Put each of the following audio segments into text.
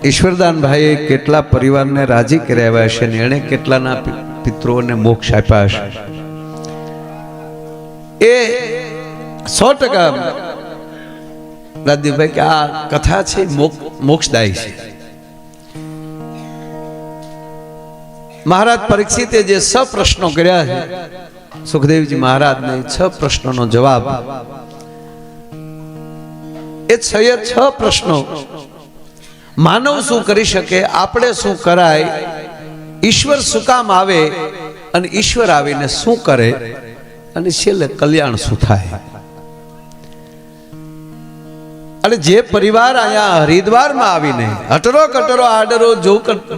ઈશ્વરદાન ભાઈએ કેટલા પરિવારને રાજી કર્યા હશે ને એણે કેટલાના પિતૃઓને મોક્ષ આપ્યા હશે એ 100% રાજદીપભાઈ કે આ કથા છે મોક્ષદાયી છે. મહારાજ પરીક્ષિતે જે 6 પ્રશ્નો કર્યા છે સુખદેવજી મહારાજને 6 પ્રશ્નોનો જવાબ એ 6 પ્રશ્નો માનવ શું કરી શકે, આપણે શું કરાય, ઈશ્વર શું કામ આવે અને ઈશ્વર આવીને શું કરે અને છેલ્લે કલ્યાણ શું થાય. અને જે પરિવાર અહીંયા હરિદ્વારમાં આવીને અટરો કટરો આડરો જો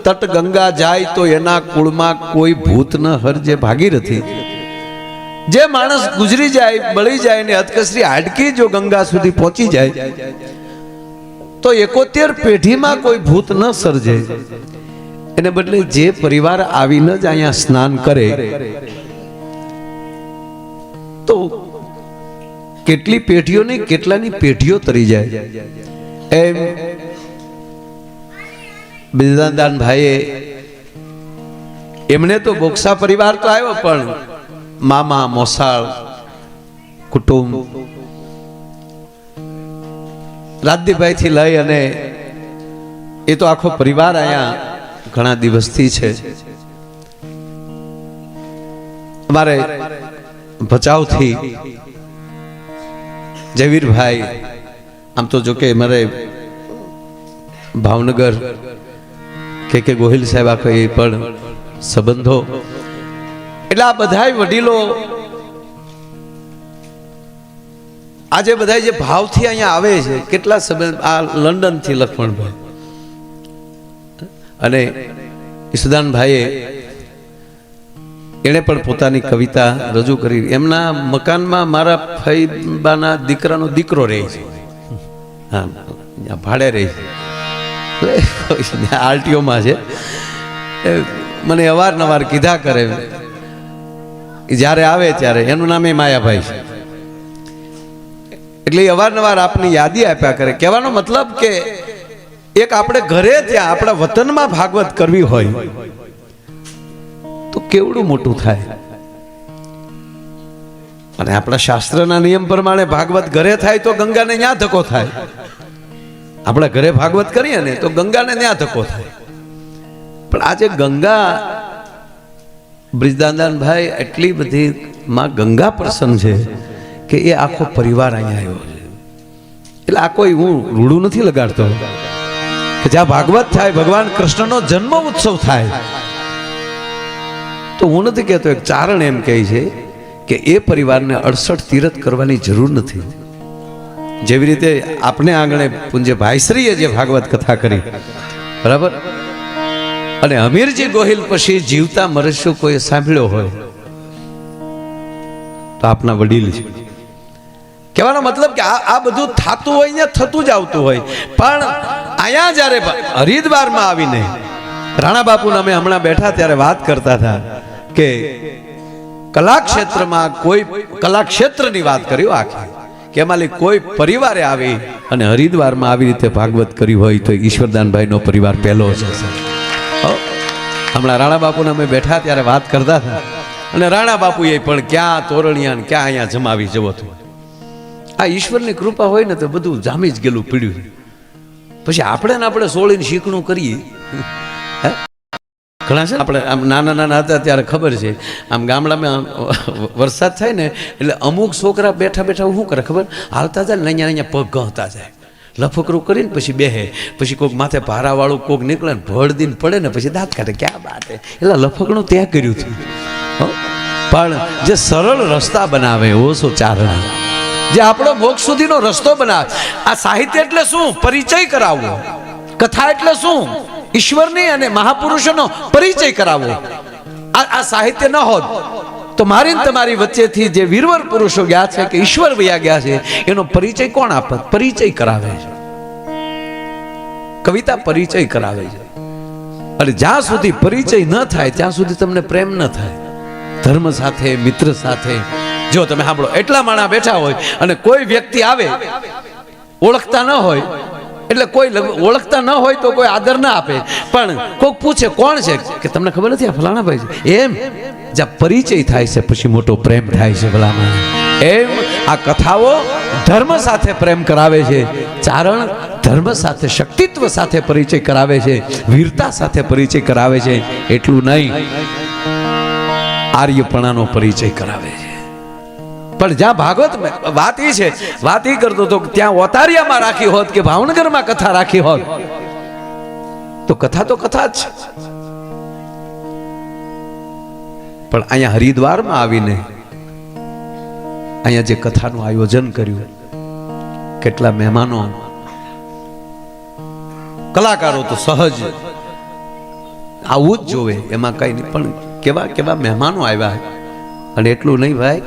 તટ ગંગા જાય તો એના કુળમાં કોઈ ભૂત ન હરજે ભાગીરથી. જે માણસ ગુજરી જાય બળી જાય ને અતકસરી હાડકી જો ગંગા સુધી પહોંચી જાય તો 71 પેઢીમાં કોઈ ભૂત ન સર્જે. એને બદલે જે પરિવાર આવીને જ અહીંયા સ્નાન કરે તો કેટલી પેઢીઓ નહીં કેટલાની પેઢીઓ તરી જાય. એમ બિરદાદાન ભાઈએ એમણે તો બોક્સા પરિવાર તો આવ્યો પણ મામા મોસાળ કુટુંબ રાજદીપભાઈ થી લઈ અને એ તો આખો પરિવાર અહીંયા ઘણા દિવસથી છે. અમારે ભચાઉથી જયવીરભાઈ, આમ તો જો કે મારે ભાવનગર કે ગોહિલ સાહેબ આખો એ પણ સંબંધો, એટલે આ બધા વડીલો આજે બધા જે ભાવથી અહીંયા આવે છે કેટલા સંબંધ. આ લંડન થી લક્ષ્મણભાઈ અને ઈશુદાનભાઈએ એણે પણ પોતાની કવિતા રજૂ કરી. એમના મકાનમાં મારા ફઈબાના દીકરાનો દીકરો રહે છે, હા ભાડે રહે છે, આરટીઓમાં છે. મને અવારનવાર કીધા કરે જ્યારે આવે ત્યારે એનું નામ માયાભાઈ છે, એટલે અવારનવાર આપની યાદી આપ્યા કરે. કહેવાનો મતલબ કે એક આપણે ઘરે ત્યાં આપણા વતનમાં ભાગવત કરવી હોય તો કેવડું મોટું થાય. અને આપણા શાસ્ત્રના નિયમ પ્રમાણે ભાગવત ઘરે થાય તો ગંગાને ત્યાં ધક્કો થાય. આપણા ઘરે ભાગવત કરીએ ને તો ગંગાને ત્યાં ધક્કો થાય. પણ આજે ગંગા બ્રિજદાનભાઈ એટલી બધી માં ગંગા પ્રસન્ન છે કે એ આખો પરિવાર અહીંયા આવ્યો છે. એટલે આ કોઈ હું રૂડું નથી લગાડતો કે જ્યાં ભાગવત થાય, ભગવાન કૃષ્ણનો જન્મ ઉત્સવ થાય તો હું નથી કહેતો. એક ચારણ એમ કહે છે કે એ પરિવારને 68 તીરથ કરવાની જરૂર નથી. જેવી રીતે આપણે આંગણે પૂજ્ય ભાઈશ્રીએ જે ભાગવત કથા કરી બરાબર, અને અમીરજી ગોહિલ પછી જીવતા મરસ્યો કોઈ સાંભળ્યો હોય તો આપના વડીલ છે. કહેવાનો મતલબ કે આ બધું થતું હોય ને થતું જ આવતું હોય. પણ અહીંયા જ્યારે હરિદ્વારમાં આવીને રાણા બાપુને અમે હમણાં બેઠા ત્યારે વાત કરતા હતા કે કલાક્ષેત્રમાં કોઈ કલાક્ષેત્રની વાત કરી આખી કે એમાં કોઈ પરિવારે આવી અને હરિદ્વારમાં આવી રીતે ભાગવત કરી હોય તો ઈશ્વરદાનભાઈનો પરિવાર પહેલો છે. હમણાં રાણા બાપુને અમે બેઠા ત્યારે વાત કરતા હતા અને રાણા બાપુએ પણ ક્યાં તોરણિયા ને ક્યાં અહીંયા જમાવી જવો હતો. આ ઈશ્વરની કૃપા હોય ને તો બધું જામી જ ગયેલું પીડ્યું. પછી આપણે સોળીને શીખણું કરીએ. ઘણા છે આપણે આમ નાના હતા ત્યારે ખબર છે, આમ ગામડામાં વરસાદ થાય ને એટલે અમુક છોકરા બેઠા બેઠા શું કરે ખબર, હાલતા જાય ને અહીંયા પગ ગહતા જાય, લફકરું કરીને પછી બેહે, પછી કોઈક માથે ભારાવાળું કોઈક નીકળે ને ભળદીને પડે ને પછી દાંત કાઢે. ક્યાં વાત હે, એટલે લફકણું ત્યાં કર્યું હતું. પણ જે સરળ રસ્તા બનાવે ઓછો ચારણા, જે આપણો મોક્ષ સુધીનો રસ્તો બનાવે. આ સાહિત્ય એટલે શું? પરિચય કરાવવો. કથા એટલે શું? ઈશ્વરની અને મહાપુરુષોનો પરિચય કરાવવો. આ સાહિત્ય ન હોત તો મારી તમારી વચ્ચેથી જે વીરવર પુરુષો ગયા છે કે ઈશ્વર વયા ગયા છે એનો પરિચય કોણ આપત? પરિચય કરાવે છે. કવિતા પરિચય કરાવે છે. અને જ્યાં સુધી પરિચય ન થાય ત્યાં સુધી તમને પ્રેમ ન થાય. ધર્મ સાથે, મિત્ર સાથે. જો તમે સાંભળો, એટલા માણા બેઠા હોય અને કોઈ વ્યક્તિ આવે ઓળખતા ન હોય એટલે કોઈ ઓળખતા ન હોય તો કોઈ આદર ના આપે, પણ કોઈક પૂછે કોણ છે કે તમને ખબર નથી આ ફલાણા ભાઈ છે, એમ જ્યાં પરિચય થાય છે પછી મોટો પ્રેમ થાય છે ભલામાં. એમ આ કથાઓ ધર્મ સાથે પ્રેમ કરાવે છે, ચારણ ધર્મ સાથે શક્તિત્વ સાથે પરિચય કરાવે છે, વીરતા સાથે પરિચય કરાવે છે. એટલું નહીં, આર્યપણાનો પરિચય કરાવે છે. પણ જ્યાં ભાગવત વાત એ કરતો હતો ત્યાં ઓતારિયામાં રાખી હોત કે ભાવનગરમાં કથા રાખી હોત તો કથા જ છે. પણ અહીંયા હરિદ્વારમાં આવીને અહીંયા જે કથાનું આયોજન કર્યું, કેટલા મહેમાનો, કલાકારો તો સહજ આવું જ જોવે, એમાં કઈ નહીં, પણ કેવા કેવા મહેમાનો આવ્યા. અને એટલું નહીં ભાઈ,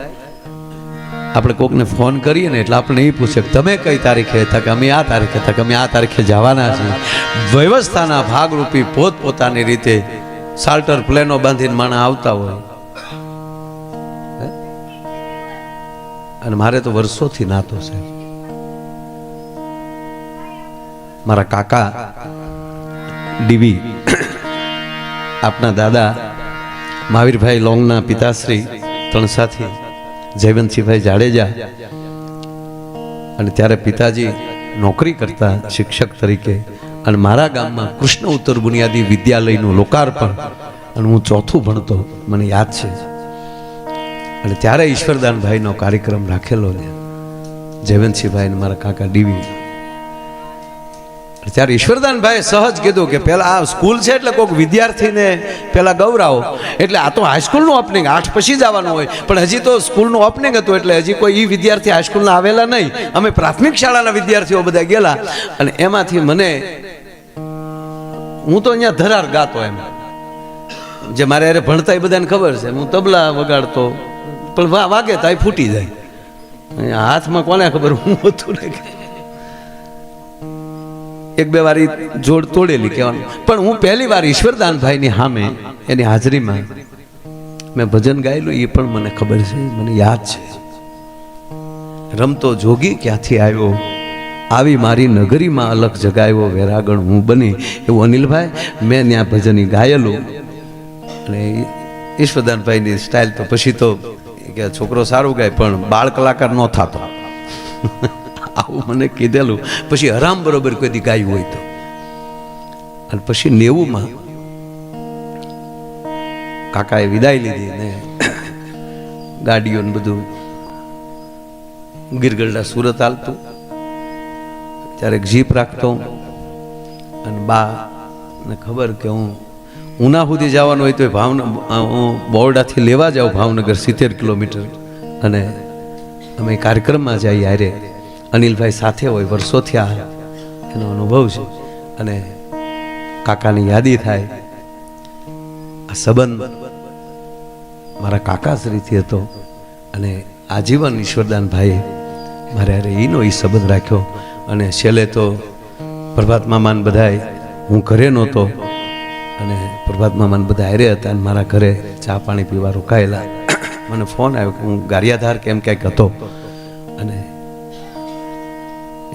આપણે કોકને ફોન કરીએ ને એટલે આપણે એ પૂછે તમે કઈ તારીખે, હતા કે અમે આ તારીખે, હતા કે અમે આ તારીખે જવાના છીએ. વ્યવસ્થાના ભાગરૂપી પોતપોતાની રીતે ચાર્ટર પ્લેનો બાંધીને માણસ આવતા હોય. અને મારે તો વર્ષોથી નાતો છે. મારા કાકા ડીવી, આપના દાદા મહાવીરભાઈ લોંગના પિતાશ્રી તણસાથી જયવંતસિંહભાઈ જાડેજા, અને ત્યારે પિતાજી નોકરી કરતા શિક્ષક તરીકે, અને મારા ગામમાં કૃષ્ણ ઉત્તર બુનિયાદી વિદ્યાલયનું લોકાર્પણ, અને હું ચોથું ભણતો મને યાદ છે. અને ત્યારે ઈશ્વરદાનભાઈનો કાર્યક્રમ રાખેલો છે, જયવંતસિંહભાઈ અને મારા કાકા ડીવી. ત્યારે ઈશ્વરદાનભાઈએ સહજ કીધું કે પેલા આ સ્કૂલ છે એટલે કોઈક વિદ્યાર્થીને પેલા ગૌરાવો, એટલે આ તો હાઈસ્કૂલનું ઓપનિંગ 8 પછી જવાનું હોય, પણ હજી તો સ્કૂલનું ઓપનિંગ હતું એટલે હજી કોઈ વિદ્યાર્થી હાઈસ્કૂલના આવેલા નહીં. અમે પ્રાથમિક શાળાના વિદ્યાર્થીઓ બધા ગયેલા, અને એમાંથી મને, હું તો અહીંયા ધરાર ગાતો, એમ જે મારે અરે ભણતા એ બધાને ખબર છે, હું તબલા વગાડતો, પણ વાગે તો ફૂટી જાય, હાથમાં કોને ખબર હું હતું ને, એક બે વાર જોડ તોડેલી કહેવાનું. પણ હું પહેલી વાર ઈશ્વરદાનભાઈની સામે એની હાજરીમાં મેં ભજન ગાયેલું એ પણ મને ખબર છે, મને યાદ છે. રમતો જોગી ક્યાંથી આવ્યો, આવી મારી નગરીમાં અલખ જગાવ્યો, વેરાગણ હું બની, એવું અનિલભાઈ મેં ત્યાં ભજન ગાયેલું. અને ઈશ્વરદાનભાઈની સ્ટાઇલ તો પછી તો કે છોકરો સારું ગાય પણ બાળ કલાકાર ન થતો, આવું મને કીધેલું. પછી હરામ બરોબર કોઈ દી ગાયું હોય તો. અને પછી 90માં કાકાએ વિદાય લીધી ને ગાડીઓ ને બધું ગીરગઢડા સુરત હાલતું, ત્યારે એક જીપ રાખતો, અને બા ને ખબર કે હું ઉના સુધી જવાનું હોય તો હું બોરડાથી લેવા જાઉં ભાવનગર 70 કિલોમીટર, અને અમે કાર્યક્રમમાં જઈએ હારે. અનિલભાઈ સાથે હોય, વર્ષો થયા એનો અનુભવ છે. અને કાકાની યાદી થાય, આ સંબંધ મારા કાકાશ્રીથી હતો, અને આજીવન ઈશ્વરદાનભાઈએ મારે અરે એનો એ સંબંધ રાખ્યો. અને છેલ્લે તો પ્રભાત મામાને બધાય, હું ઘરે નહોતો અને પ્રભાત મામાને બધા હારે હતા, અને મારા ઘરે ચા પાણી પીવા રોકાયેલા. મને ફોન આવ્યો કે હું ગારિયાધાર કેમ ક્યાંક હતો, અને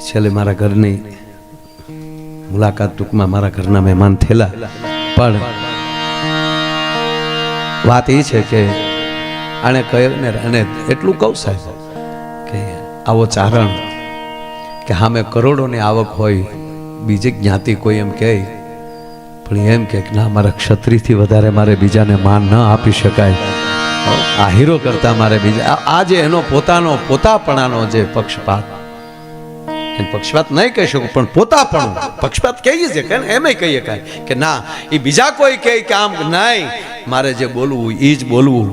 છેલ્લે મારા ઘરની મુલાકાત, ટૂંકમાં મારા ઘરના મહેમાન થયેલા. પણ વાત એ છે કે આને કહ્યું ને, અને એટલું કહું સાહેબ કે આવો ચારણ કે સામે કરોડોની આવક હોય, બીજી જ્ઞાતિ કોઈ એમ કહે, પણ એમ કે ના મારા ક્ષત્રિયથી વધારે મારે બીજાને માન ન આપી શકાય, આ હીરો કરતા મારે બીજા, આ જે એનો પોતાપણાનો જે પક્ષપાત, પક્ષપાત નહીં કહી શકું પણ પોતાપણું, પક્ષપાત કહીએ છે કે એમ કહીએ કાંઈ કે ના એ બીજા કોઈ કહે કે આમ નહીં, મારે જે બોલવું એ જ બોલવું.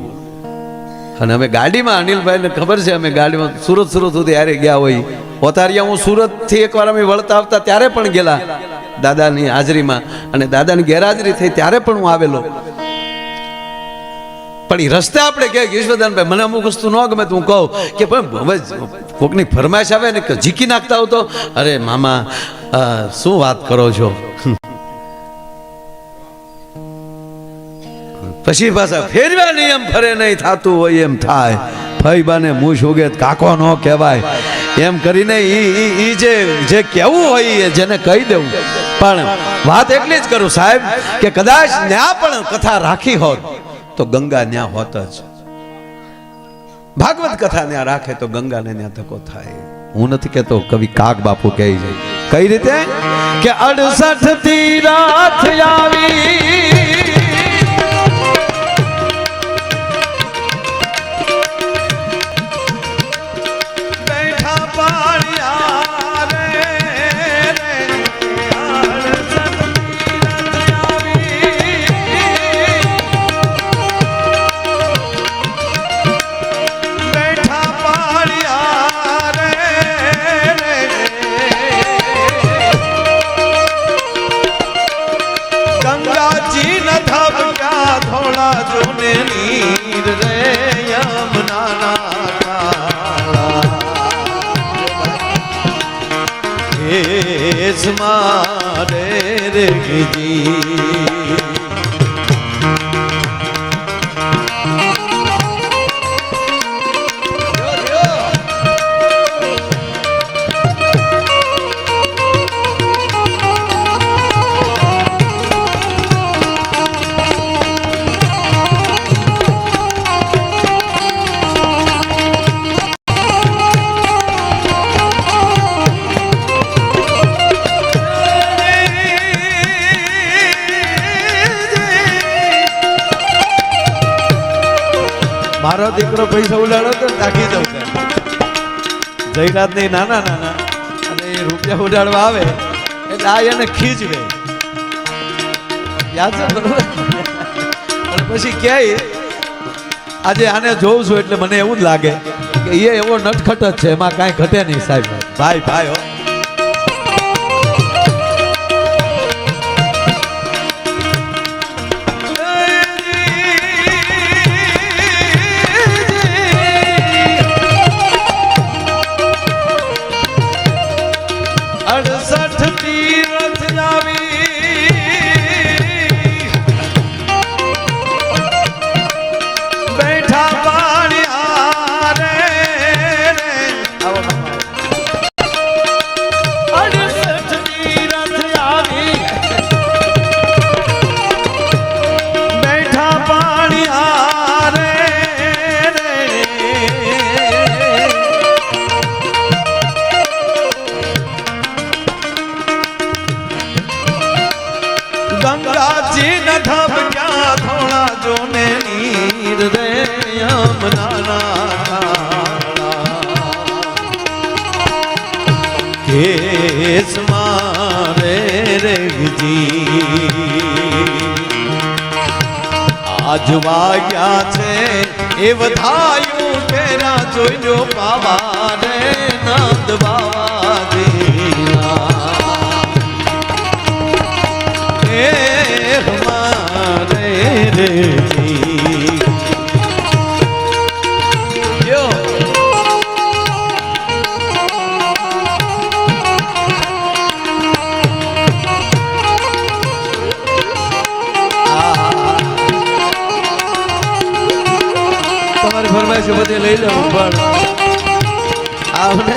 અને અમે ગાડીમાં, અનિલભાઈને ખબર છે, અમે ગાડીમાં સુરત સુધી હારે ગયા હોય. ઓતારિયા હું સુરતથી એકવાર અમે વળતા આવતા ત્યારે પણ ગયેલા દાદાની હાજરીમાં, અને દાદાની ગેરહાજરી થઈ ત્યારે પણ હું આવેલો. પણ એ રસ્તે આપણે કહે કે ઈશ્વરદાનભાઈ મને અમુક વસ્તુ ન ગમે તો હું કહું કે હવે કોકની ફરમાઈશ આવે ને કે ઝીકી નાખતા હો તો, અરે મામા શું વાત કરો છો. પછી પાછા ફેરવા નિયમ ફરે નહીં, થતું હોય એમ થાય. ફઈબાને મૂછ ઉગે કાકો નો કહેવાય એમ કરીને ઈ જે કેવું હોય એ જેને કહી દેવું. પણ વાત એટલી જ કરું સાહેબ કે કદાચ ન્યા પણ કથા રાખી હોત તો ગંગા ન્યા હોત જ. ભાગવત કથા ન્યા રાખે તો ગંગાને ન્યા ધક્કો થાય. હું નથી કહેતો, કવિ કાગ બાપુ કહે છે. કઈ રીતે કે 68 તીરથ આવી મારે રે જી મારો દીકરો પૈસા ઉડાડો તો તાકી દઉં. જયરાજ ને નાના નાના અને એ રૂપિયા ઉડાડવા આવે એટલે આ એને ખીજવે, યાદ છે બરોબર. અને પછી ક્યાંય આજે આને જોઉં છું એટલે મને એવું જ લાગે કે એ એવો નટખટ જ છે, એમાં કાંઈ ઘટે નહીં સાહેબ. ભાઈ ભાઈ હો. કેસ મારે રેગજી આજ વાગ્યા છે એ વધાયું કેરા જોઈજો બાબા રે નંદ બાવાજીના એ મારે રેગજી ફરમાઈશ બધી લઈ લઉં. પણ આવને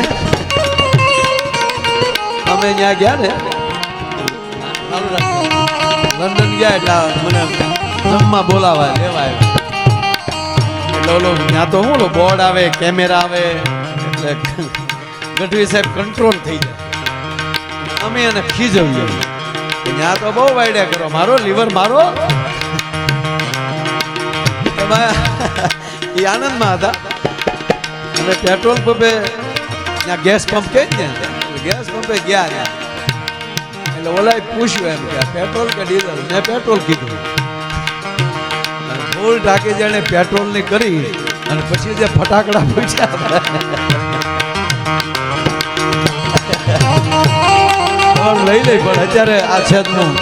અમે ત્યાં ગયા ને લંડન ગયા એટલે મને જમવા બોલાવા લેવા એટલે ઓલો ત્યાં તો શું બોર્ડ આવે, કેમેરા આવે એટલે ગઢવી સાહેબ કંટ્રોલ થઈ જાય. અમે એને ખીજવીએ ત્યાં તો બહુ વાયડ્યા કરો, મારો લીવર મારો. એ આનંદમાં હતા અને પેટ્રોલ પંપે ત્યાં ગેસ પંપ કે ને ગેસ પંપે ગયા એટલે ઓલાએ પૂછ્યું એમ કે પેટ્રોલ કે ડીઝલ? મેં પેટ્રોલ કીધું. ફૂલ ટાંકી જેને પેટ્રોલ ની કરી અને પછી જે ફટાકડા પૂછ્યા લઈ લઈ. પણ અત્યારે આ છેદનું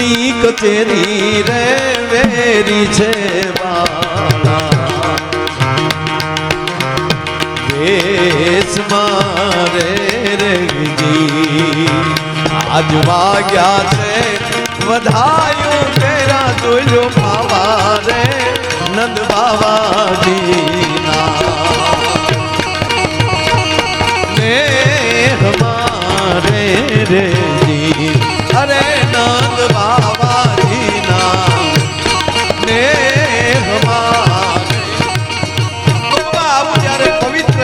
કોર્ટની કચેરી રે વેરી છે વાળા દેશ મારે રેજી આજ વાગ્યા છે વધાયું તેરા જોયો બાવા રે નંદ બાવાજીના ને હમારે રેજી અરે નંદ બાવાજીના ને હમારે આવું જ્યારે પવિત્ર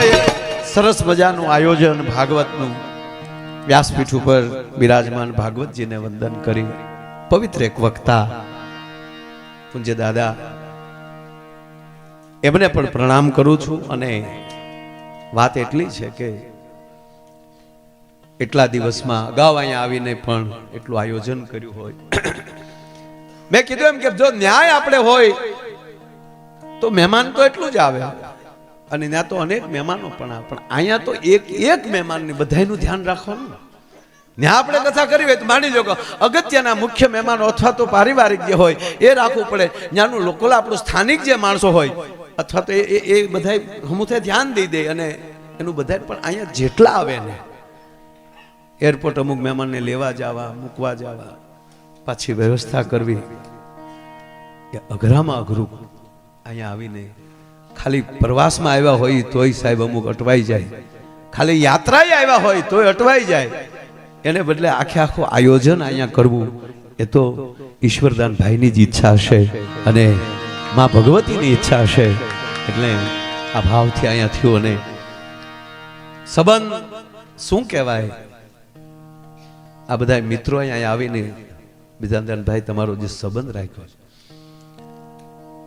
સરસ મજાનું આયોજન ભાગવતનું વ્યાસપીઠ ઉપર બિરાજમાન ભાગવતજીને વંદન કરી પવિત્ર એક વક્તા પૂજ્ય દાદા એમને પણ પ્રણામ કરું છું. અને વાત એટલી છે કે એટલા દિવસમાં અગાઉ અહીંયા આવીને પણ એટલું આયોજન કર્યું હોય. મેં કીધું એમ કે જો ન્યાય આપણે હોય તો મહેમાન તો એટલું જ આવે અને ત્યાં તો અનેક મહેમાનો પણ આવે, પણ અહીંયા તો એક એક મહેમાનની બધાનું ધ્યાન રાખવાનું. ત્યાં આપણે કથા કરવી હોય તો માની લો કે અગત્યના મુખ્ય મહેમાનો અથવા તો પારિવારિક જે હોય એ રાખવું પડે. ત્યાંનું લોકલ આપણું સ્થાનિક જે માણસો હોય અથવા તો એ બધા હમુથે ધ્યાન દઈ દે અને એનું બધા પણ અહીંયા જેટલા આવે ને એરપોર્ટ અમુક મહેમાનને લેવા જવા મૂકવા જવા પાછી વ્યવસ્થા કરવી એ અઘરામાં અઘરું. અહીંયા આવીને ખાલી પ્રવાસમાં આવ્યા હોય તોય સાહેબ અમુક અટવાઈ જાય, ખાલી યાત્રાએ આવ્યા હોય તોય અટવાઈ જાય. એને બદલે આખે આખું આયોજન અહીંયા કરવું એ તો ઈશ્વરદાન ભાઈની જ ઈચ્છા હશે અને માં ભગવતીની ઈચ્છા હશે. એટલે આ ભાવથી અહીંયા થયું. અને સંબંધ શું કહેવાય, આ બધા મિત્રો અહીંયા આવીને બિધાનદાન ભાઈ તમારો જે સંબંધ રાખ્યો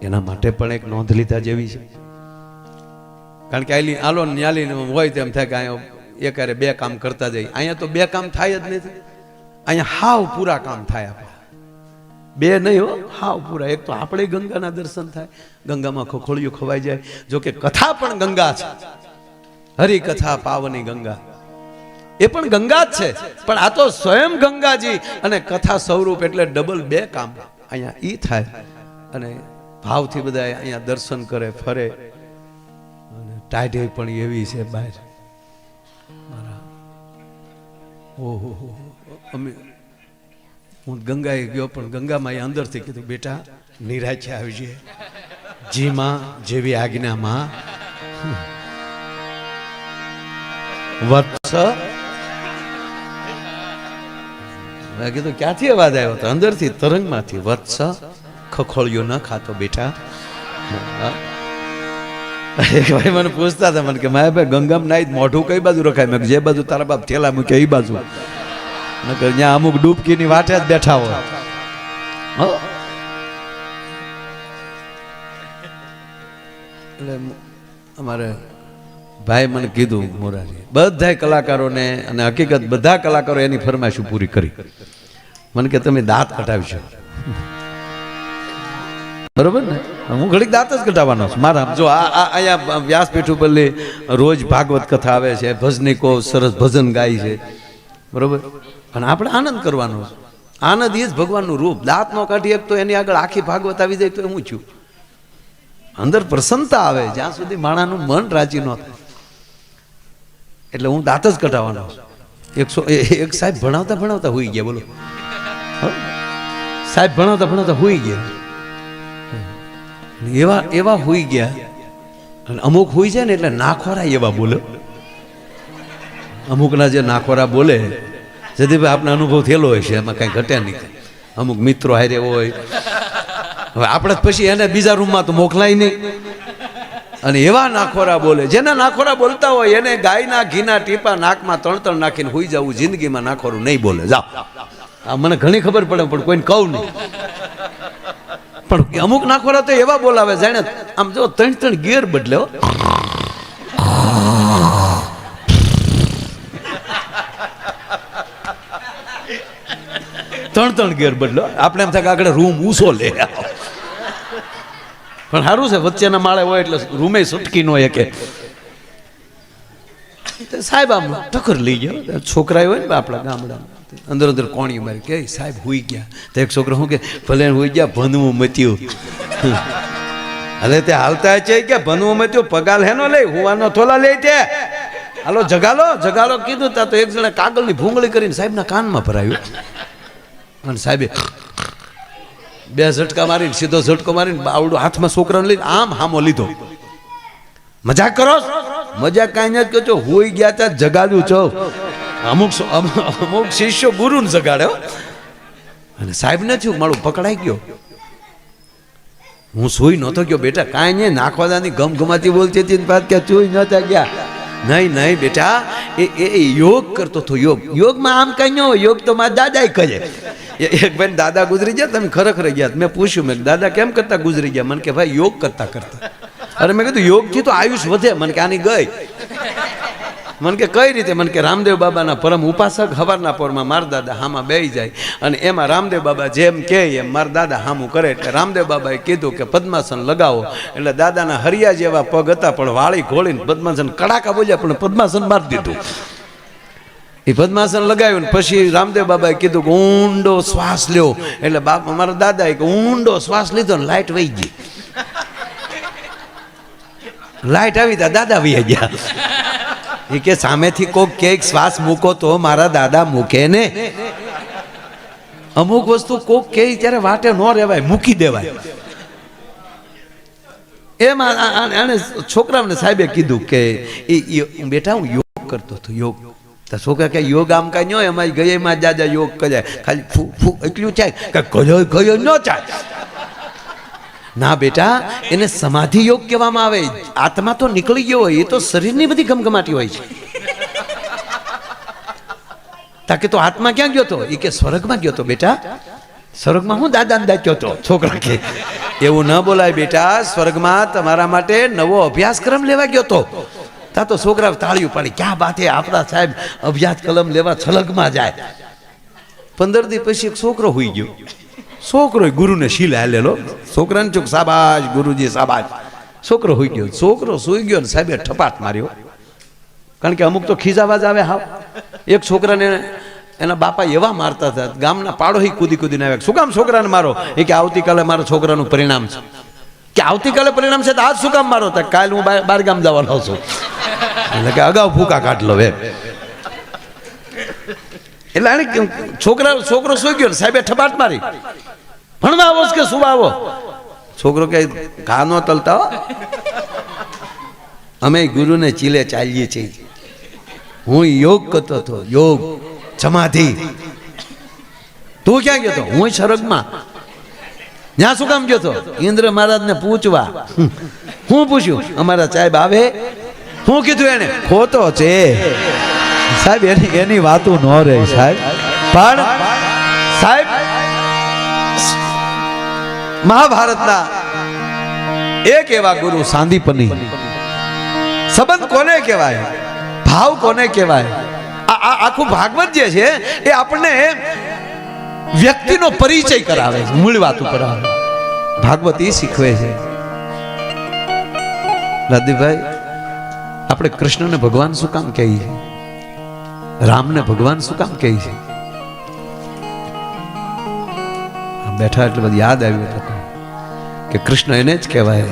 એના માટે પણ એક નોંધ લીધા જેવી છે. કારણ કે આલો ન્યાલી હોય તેમ થાય કે અહીંયા એકારે બે કામ કરતા જાય. અહીંયા તો બે કામ થાય જ નથી. અહીંયા હાવ પૂરા કામ થાય આપણે, બે નહીં હો, હાવ પૂરા. એક તો આપણે ગંગાના દર્શન થાય, ગંગામાં ખોખોળિયું ખવાઈ જાય. જો કે કથા પણ ગંગા છે, હરિકથા પાવની ગંગા એ પણ ગંગા જ છે, પણ આ તો સ્વયં ગંગાજી અને કથા સ્વરૂપ એટલે ડબલ બે કામ અહીંયા ઈ થાય. અને ભાવથી બધા અહીંયા દર્શન કરે ફરે. અને ટાઢે પણ એવી છે બહાર. ઓહો અમે હું ગંગાએ ગયો પણ ગંગામાં અંદરથી કીધું બેટા નિરાશે આવજે, જી માં જેવી આજ્ઞામાં. વત્સ કીધું ક્યાંથી અવાજ આવ્યો હતો? અંદરથી તરંગમાંથી. વત્સ ખખોળિયો ન ખાતો બેટા. એક ભાઈ મને પૂછતા હતા મને કે માયા ભાઈ ગંગામાં નાઈ મોઢું કઈ બાજુ રખાય? મેં જે બાજુ તારા બાપ થેલા મૂકે એ બાજુ. ત્યાં અમુક ડૂબકીની વાટે જ બેઠા હોય. એટલે અમારે ભાઈ મને કીધું મોરારી બધા કલાકારોને, અને હકીકત બધા કલાકારો એની ફરમાઈશ પૂરી કરી. મને કે તમે દાંત કઢાવશો, બરોબર ને? હું ઘડીક દાંત જ કઢાવવાનો છું મારા. જો અહીંયા વ્યાસપીઠ ઉપર રોજ ભાગવત કથા આવે છે, ભજનિકો સરસ ભજન ગાય છે, બરોબર. અને આપણે આનંદ કરવાનો છે. આનંદ એ જ ભગવાનનું રૂપ. દાંત નો કાઢી એક તો એની આગળ આખી ભાગવત આવી જાય તો હું છું. અંદર પ્રસન્નતા આવે જ્યાં સુધી માણાનું મન રાજી ન થાય. એટલે હું દાંત જ કઢાવવાનો છું. એક સાહેબ ભણાવતા ભણાવતા હોઈ ગયા, બોલો સાહેબ ભણાવતા ભણાવતા હોઈ ગયા. એવા હોઈ ગયા. અને અમુક હોઈ જાય ને એટલે નાખોરા એવા બોલે. અમુકના જે નાખોરા બોલે જદીભાઈ આપનો અનુભવ થયેલો હોય છે, એમાં કઈ ઘટે નહીં. અમુક મિત્રો હારે હોય, હવે આપણે પછી એને બીજા રૂમમાં તો મોકલાય નહીં. અને એવા નાખોરા બોલે, જેના નાખોરા બોલતા હોય એને ગાયના ઘીના ટીપા નાકમાં ત્રણ નાખીને હોઈ જવું. જિંદગીમાં નાખોરું નહીં બોલે. જાઓ, આ મને ઘણી ખબર પડે પણ કોઈને કહું નહીં. પણ અમુક નાખોરા તો એવા બોલાવે જાણે આમ જો 3 ગેર બદલે. ત્રણ ગેર બદલો. આપણે એમ થાય કે આગળ રૂમ ઊંચો લે, પણ સારું છે વચ્ચેના માળે હોય એટલે રૂમે સુટકી નો કે. સાહેબ આમ ટક્કર લઈ ગયો. છોકરા હોય ને આપણા ગામડામાં અંદર અંદર કોણી મારી કે સાહેબ હુઈ ગયા. તો એક છોકરો શું કે ભલે હુઈ ગયા ભનવું મચ્યું. અરે તે હાલતા છે કે ભનવું મચ્યું પગાલ હેનો લઈ હુવાનો થોલા લઈ તે હાલો જગાલો જગાલો કીધું તા તો એક જણા કાગળની ભૂંગળી કરીને સાહેબના કાનમાં ભરાયું. અને સાહેબે 2 ઝટકા મારીને સીધો ઝટકો મારીને બાવડું હાથમાં છોકરાને લઈને આમ હામો લીધો. મજાક કરો? મજાક કાંઈ નથી કરજો. હોઈ ગયા ત્યાં જગાડ્યું છો. અમુક શિષ્યો ગુરુને જગાડ્યો અને સાહેબ ને થયું મારું પકડાઈ ગયો. હું સુઈ નહોતો ગયો બેટા. કાંઈ નહીં નાખવાદાની ગમગમાતી બોલતી હતી કે સુઈ નહોતા ગયા. નહીં નહીં બેટા એ યોગ કરતો હતો. યોગમાં આમ કઈ ન હોય. યોગ તો મારા દાદા કરે. એક ભાઈ દાદા ગુજરી ગયા. તમે ખરેખર ગયા. મેં પૂછ્યું મેં દાદા કેમ કરતા ગુજરી ગયા? મને કે ભાઈ યોગ કરતા કરતા. અરે મેં કીધું યોગથી તો આયુષ વધે. મને કે આની ગઈ. મને કે કઈ રીતે? મને કે રામદેવ બાબાના પરમ ઉપાસક હવારના પોરમાં મારા દાદા હામાં બેહી જાય અને એમાં રામદેવ બાબા જેમ કહે એમ મારા દાદા હામું કરે. એટલે રામદેવ બાબાએ કીધું કે પદ્માસન લગાવો. એટલે દાદાના હરિયા જેવા પગ હતા પણ વાળી ઘોળીને પદ્માસન કડાકા બોલ્યા પણ પદ્માસન મારી દીધું. એ પદ્માસન લગાવ્યું ને પછી રામદેવ બાબાએ કીધું કે ઊંડો શ્વાસ લ્યો. એટલે મારા દાદાએ કે ઊંડો શ્વાસ લીધો ને લાઈટ વહી ગઈ. લાઈટ આવી તા દાદા વહી ગયા. એ કે સામેથી કોક કેક શ્વાસ મૂકો તો મારા દાદા મૂકે ને. અમુક વસ્તુ કોક કે ત્યારે વાટે ન રહેવાય, મૂકી દેવાય. એમાં આને છોકરાઓને સાહેબે કીધું કે બેટા હું યોગ કરતો હતો. યોગ તો છોકરા કે યોગ આમ કાંઈ ન હોય. અમારી ગયે માં દાદા યોગ કરે ખાલી ફૂ ફૂ એટલું ચાય કે ગયો ન ચાય. ના બેટા એને સમાધિ યોગ કહેવામાં આવે. આત્મા તો નીકળી ગયો હોય. એ તો શરીરની બધી ગમગમાટી હોય છે. તાકે તો આત્મા ક્યાં ગયો તો? એ કે સ્વર્ગમાં ગયો તો બેટા. સ્વર્ગમાં હું દાદાને દાખ્યો તો? છોકરા કે એવું ન બોલાય બેટા. સ્વર્ગમાં તમારા માટે નવો અભ્યાસક્રમ લેવા ગયો તો. તા તો છોકરા તાળીઓ પાડી ક્યાં બાત હે આપણા સાહેબ અભ્યાસક્રમ લેવા છલગમાં જાય. 15 દી પછી એક છોકરો હોઈ ગયો. છોકરો ગુરુને શીલ હાલેલો. છોકરાને ચોક સાબાશ ગુરુજી સાબાશ. છોકરો હોઈ ગયો. છોકરો સુઈ ગયો ને સાહેબે ઠપાટ માર્યો. કારણ કે અમુક તો ખીજાવાજ આવે. હાવ એક છોકરાને એના બાપા એવા મારતા હતા ગામના પાડોહી કૂદી કૂદીને આવ્યા. શું કામ છોકરાને મારો? એ કે આવતીકાલે મારા છોકરાનું પરિણામ છે. કે આવતીકાલે પરિણામ છે તો આજ શું કામ મારો? કાલે હું બાર ગામ જવાનો છું. એટલે કે અગાઉ ફૂકા કાઢ લો એમ. એટલે આને છોકરો સુઈ ગયો ને સાહેબે ઠપાટ મારી. ભણવા આવો કે શું આવો? છોકરો કે ઘા નો તલતા અમે ગુરુને ચીલે ચાલીએ છીએ. હું યોગ કરતો હતો. યોગ સમાધિ. તું ક્યાં ગયો તો? હું સ્વર્ગમાં. ત્યાં શું કામ ગયો તો? ઇન્દ્ર મહારાજને પૂછવા. હું પૂછ્યું અમારા સાહેબ આવે? હું કીધું એને? ખોટો છે સાહેબ. એની વાતો ન રહે સાહેબ. પણ સાહેબ મહાભારતના એક એવા ગુરુ સાંદીપની. સંબંધ કોને કહેવાય? ભાવ કોને કહેવાય? આ આખું ભાગવત જે છે એ આપણને વ્યક્તિનો પરિચય કરાવે છે. મૂળ વાત ઉપર ભાગવત એ શીખવે છે. રાધીભાઈ આપણે કૃષ્ણને ભગવાન શું કામ કહીએ છીએ? રામને ભગવાન શું કામ કહે છે? બેઠા એટલે બધું યાદ આવ્યું કે કૃષ્ણ એને જ કહેવાય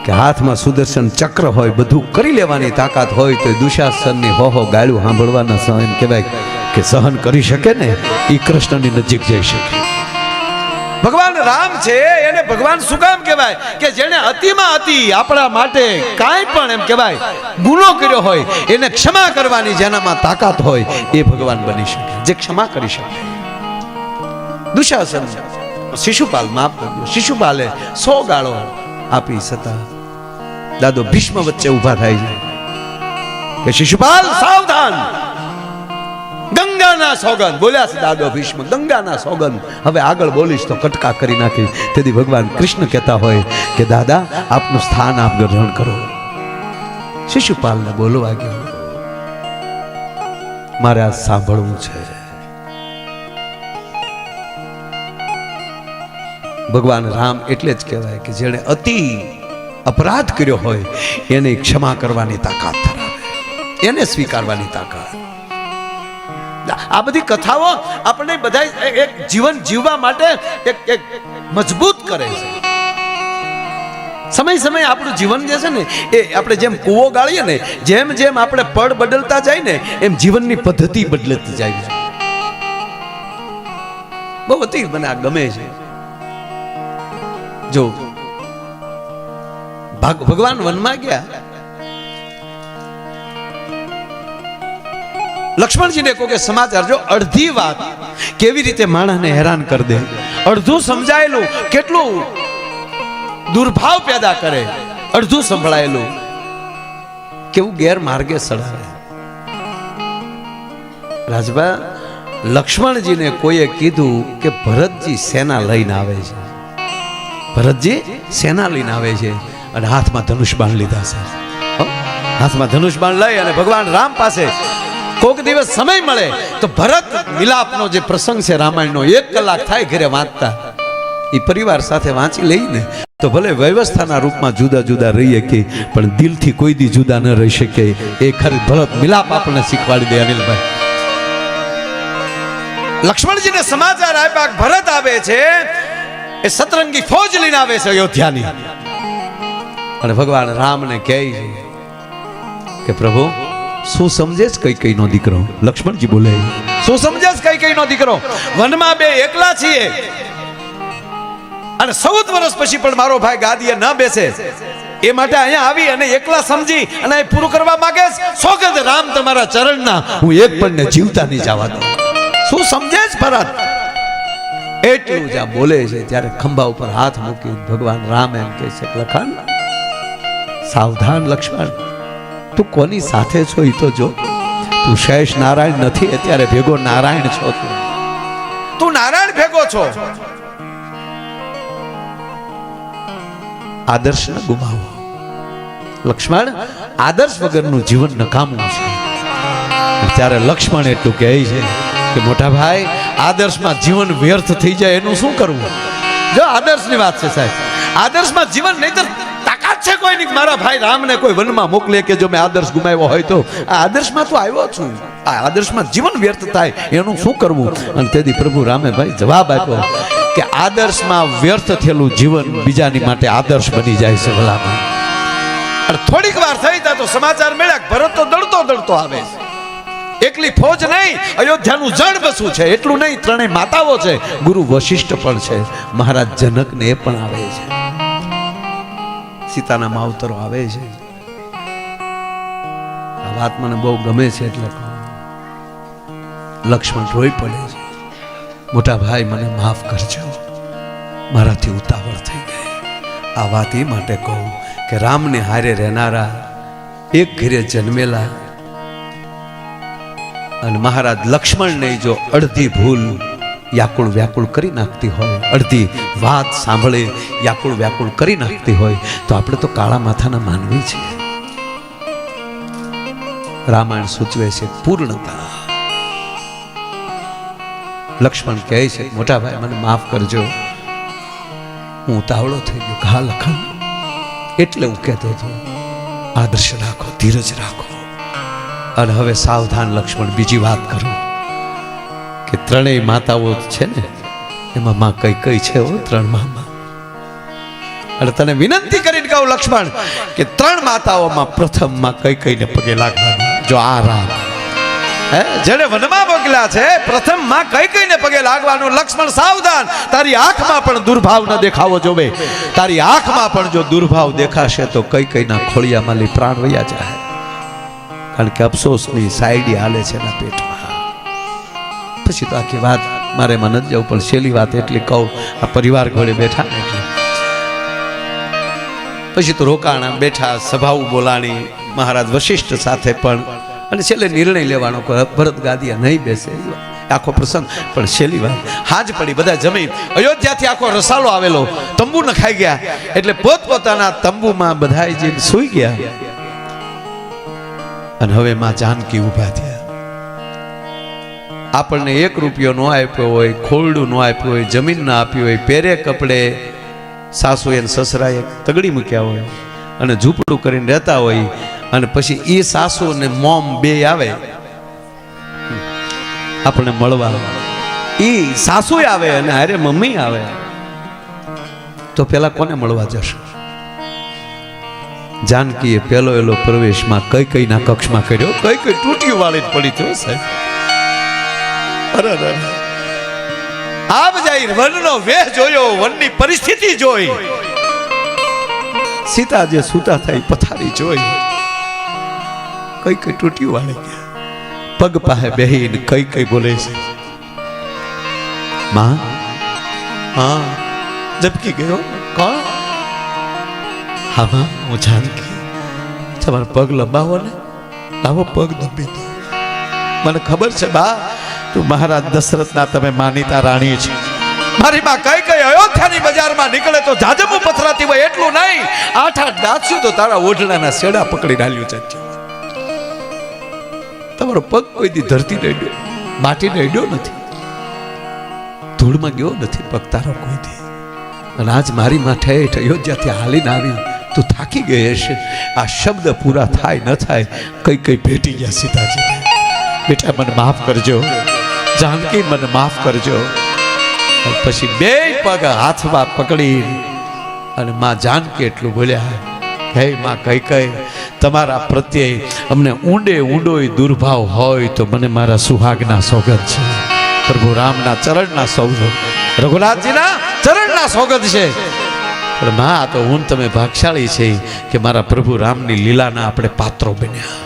કે હાથમાં સુદર્શન ચક્ર હોય, બધું કરી લેવાની તાકાત હોય તો દુશાસનની હો ગાળું સાંભળવાના સહન કહેવાય કે સહન કરી શકે ને એ કૃષ્ણની નજીક જઈ શકે. ભગવાન રામ છે એને ભગવાન શું કામ કહેવાય? કે જેને અતિમાં અતિ આપણા માટે કાંઈ પણ એમ કહેવાય ગુનો કર્યો હોય એને ક્ષમા કરવાની જેનામાં તાકાત હોય એ ભગવાન બની શકે, જે ક્ષમા કરી શકે. દુશાસન શિશુપાલ માફ કર્યો. શિશુપાલે 100 ગાળો આપી છતાં દાદો ભીષ્મ વચ્ચે ઊભા થાય છે કે શિશુપાલ સાવધાન, ગંગાના સોગંદ બોલ્યા છે દાદો ભીષ્મ. ગંગાના સોગંદ હવે આગળ બોલીશ તો કટકા કરી નાખી. તેથી ભગવાન કૃષ્ણ કહેતા હોય કે દાદા આપનું સ્થાન આપ ગ્રહણ કરો. શિશુપાલને બોલવા ગયો મારે આ સાંભળવું છે. ભગવાન રામ એટલે જ કહેવાય કે જેણે અતિ અપરાધ કર્યો હોય એને ક્ષમા કરવાની તાકાત ધરાવે, એને સ્વીકારવાની તાકાત. આ બધી કથાઓ આપણને બધા એક જીવન જીવવા માટે એક મજબૂત કરે છે. સમય સમય આપણું જીવન જે છે ને એ આપણે જેમ કૂવો ગાળીએ ને, જેમ જેમ આપણે પડ બદલતા જાય ને એમ જીવનની પદ્ધતિ બદલતી જાય છે. બહુ અતિ મને આ ગમે છે. જો ભગવાન વનમાં ગયા, લક્ષ્મણજીને કહો કે સમાચાર જો, અડધી વાત કેવી રીતે માણસને હેરાન કરી દે, અડધું સમજાયેલું કેટલું દુર્ભાવ પેદા કરે, અડધું સંભળાયેલું કેવું ગેરમાર્ગે સડાવે. રાજબા લક્ષ્મણજીને કોઈએ કીધું કે ભરતજી સેના લઈને આવે છે, ભરતજી સેના લઈને આવે છે અને હાથમાં ધનુષ બાણ લીધા છે. હાથમાં ધનુષ બાણ લઈ અને ભગવાન રામ પાસે કોક દિવસ સમય મળે તો ભરત મિલાપનો જે પ્રસંગ છે રામાયણનો 1 કલાક થાય ઘરે વાંચતા, એ પરિવાર સાથે વાંચી લઈને તો ભલે વ્યવસ્થાના રૂપમાં જુદા જુદા રહીએ કે પણ દિલથી કોઈ દી જુદા ન રહી શકે. એ ખરી ભરત મિલાપ આપણને શીખવાડી દે. અનિલભાઈ, લક્ષ્મણજીને સમાચાર આપ્યા ભરત આવે છે, એ સતરંગી ફોજ લઈને આવે છે અયોધ્યાની, અને ભગવાન રામને કહે છે કે પ્રભુ શું સમજે છે કઈ નો દીકરો? લક્ષ્મણજી બોલે શું સમજે છે કઈ નો દીકરો? વનમાં બે એકલા છીએ અને 14 વર્ષ પછી પણ મારો ભાઈ ગાદીએ ન બેસે, એ માટે અહીંયા આવી અને એકલા સમજી અને એ પૂરું કરવા માંગે છે. સોગંદ રામ તમારા ચરણના, હું એક પણ ને જીવતા નહીં જવા દઉં. શું સમજે છે ભરત? એટલું જ્યાં બોલે છે ત્યારે ખંભા ઉપર હાથ મૂકી ભગવાન રામ એમ કહે છે, લખન સાવધાન લક્ષ્મણ, તું કોની સાથે છો એ તો જો. તું શેષ નારાયણ નથી, અત્યારે ભેગો નારાયણ છો. તું નારાયણ ભેગો છો. આદર્શ ન ગુમાવો લક્ષ્મણ, આદર્શ વગરનું જીવન નકામું છે. ત્યારે લક્ષ્મણ એટલું કહે છે કે મોટા ભાઈ, આદર્શમાં જીવન વ્યર્થ થઈ જાય એનું શું કરવું? જો આદર્શની વાત છે સાહેબ, આદર્શમાં જીવન નહીતર તાકાત છે કોઈ નહીં. મારા ભાઈ રામને કોઈ વનમાં મોકલે કે જો મેં આદર્શ ગુમાવ્યો હોય તો આ આદર્શમાં તો આવ્યો છું, આ આદર્શમાં જીવન વ્યર્થ થાય એનું શું કરવું? અને તેથી પ્રભુ રામે ભાઈ જવાબ આપ્યો કે આદર્શમાં વ્યર્થ થયેલું જીવન બીજાની માટે આદર્શ બની જાય છે ભલામાં. અને થોડીક વાર થઈ તા તો સમાચાર મળ્યા ભરત તો દડતો દડતો આવે છે. એકલી ફોજ નહીં, અયોધ્યાનું જણ બસવું છે. એટલું નહીં, 3 માતાઓ છે, ગુરુ વશિષ્ઠ પણ છે, મહારાજ જનક ને પણ આવે છે, સીતાના માવતરો આવે છે. આ વાત મને બહુ ગમે છે એટલે લક્ષ્મણ રોઈ પડે છે. મોટા ભાઈ મને માફ કરજો, મારાથી ઉતાવળ થઈ ગઈ. આ વાત એ માટે કહું કે રામને હારે રહેનારા, એક ઘરે જન્મેલા અને મહારાજ લક્ષ્મણને જો અડધી ભૂલ વ્યાકુળ વ્યાકુળ કરી નાખતી હોય, અડધી વાત સાંભળે વ્યાકુળ વ્યાકુળ કરી નાખતી હોય તો આપણે તો કાળા માથાના માનવી છે. રામાયણ સૂચવે છે પૂર્ણતા. લક્ષ્મણ કહે છે મોટા ભાઈ મને માફ કરજો, હું ઉતાવળો થઈ ગયો. ઘા લખન એટલે હું કહેતો હતો આદર્શ રાખો, ધીરજ રાખો. અને હવે સાવધાન લક્ષ્મણ, બીજી વાત કરું કે 3 માતાઓ છે ને એમાં માં કઈ કઈ છે? 3 માં. અને તને વિનંતી કરીને કહું લક્ષ્મણ કે 3 માતાઓમાં પ્રથમ માં કઈ કઈને પગે લાગવાનું. જો આ રામ જેને વનમાં મોકલ્યા છે, પ્રથમ માં કઈ કઈને પગે લાગવાનું. લક્ષ્મણ સાવધાન, તારી આંખમાં પણ દુર્ભાવ ન દેખાવો જોવે. તારી આંખમાં પણ જો દુર્ભાવ દેખાશે તો કઈ કઈના ખોળિયામાં લઈ પ્રાણ વયા જાય. કારણ કે અફસોસની સાયડી હાલે છે એના પેટમાં. પછી તો આખી વાત મારે એમાં નથી જવું, પણ છેલ્લી વાત એટલી કહું, આ પરિવાર ઘોડે બેઠા એટલે પછી તો રોકાણા, બેઠા, સભાઓ બોલાણી મહારાજ વશિષ્ઠ સાથે પણ, અને છેલ્લે નિર્ણય લેવાનો ભરત ગાદીએ નહીં બેસે, આખો પ્રસંગ. પણ છેલ્લી વાત હાજ પડી, બધા જમી અયોધ્યાથી આખો રસાલો આવેલો, તંબુ નખાઈ ગયા એટલે પોતપોતાના તંબુમાં બધા જઈને સૂઈ ગયા. અને હવે માં જાનકી ઊભા થયા. આપણને 1 રૂપિયો ન આપ્યો હોય, ખોરડું ન આપ્યું હોય, જમીન ના આપી હોય, પહેરે કપડે સાસુએ અને સસરાએ તગડી મૂક્યા હોય અને ઝૂંપડું કરીને રહેતા હોય, અને પછી એ સાસુ અને મોમ બે આવે આપણે મળવા, ઈ સાસુ આવે અને અરે મમ્મી આવે તો પેલા કોને મળવા જશે? જાનકીએ પેલો એલો પ્રવેશમાં કઈ ના કક્ષમાં કર્યો, કઈ તૂટ્યું વાળી પડી થયો સાહેબ. અરે આપ જાય વનનો વેહ જોયો, વનની પરિસ્થિતિ જોઈ, સીતા જે સૂતા થાય પથારી જોઈ, કઈ તૂટ્યું વાળી ગયા, પગ પાસે બેહીને કઈ બોલે છે, માં હા ઝબકી ગયો. કોણ? હા માં હું જાનકી. તમારા પગ લંબાવો ને, લાવો પગ દબી દો. મને ખબર છે બા તું મહારાજ દશરથના તમે માનીતા રાણી છે. મારી માં કઈ અયોધ્યાની બજારમાં નીકળે તો જાજમું પથરાતી હોય એટલું નહીં, 8 દાંતશું તો તારા ઓઢણાના શેડા પકડી ડાલ્યું છે. તમારો પગ કોઈ દી ધરતી ને અડ્યો, માટીને અડ્યો નથી, ધૂળમાં ગયો નથી પગ તારો કોઈ દી. અને આજ મારી માં ઠેઠ અયોધ્યાથી હાલીને આવી, તું થાકી ગઈ હશે. આ શબ્દ પૂરા થાય ન થાય કઈ ભેટી ગયા સીતાજીને. બેટા મને માફ કરજો, જાનકી મને માફ કરજો. પછી બે પગ હાથમાં પકડી અને માં જાનકી એટલું બોલ્યા, હે માં કઈ તમારા પ્રત્યે અમને ઊંડો દુર્ભાવ હોય તો મને મારા સુહાગના સોગંદ છે, પ્રભુ રામના ચરણના સોગંદ, રઘુનાથજીના ચરણના સોગંદ છે. પણ માં આ તો હું તમે ભાગશાળી છે કે મારા પ્રભુ રામની લીલાના આપણે પાત્રો બન્યા.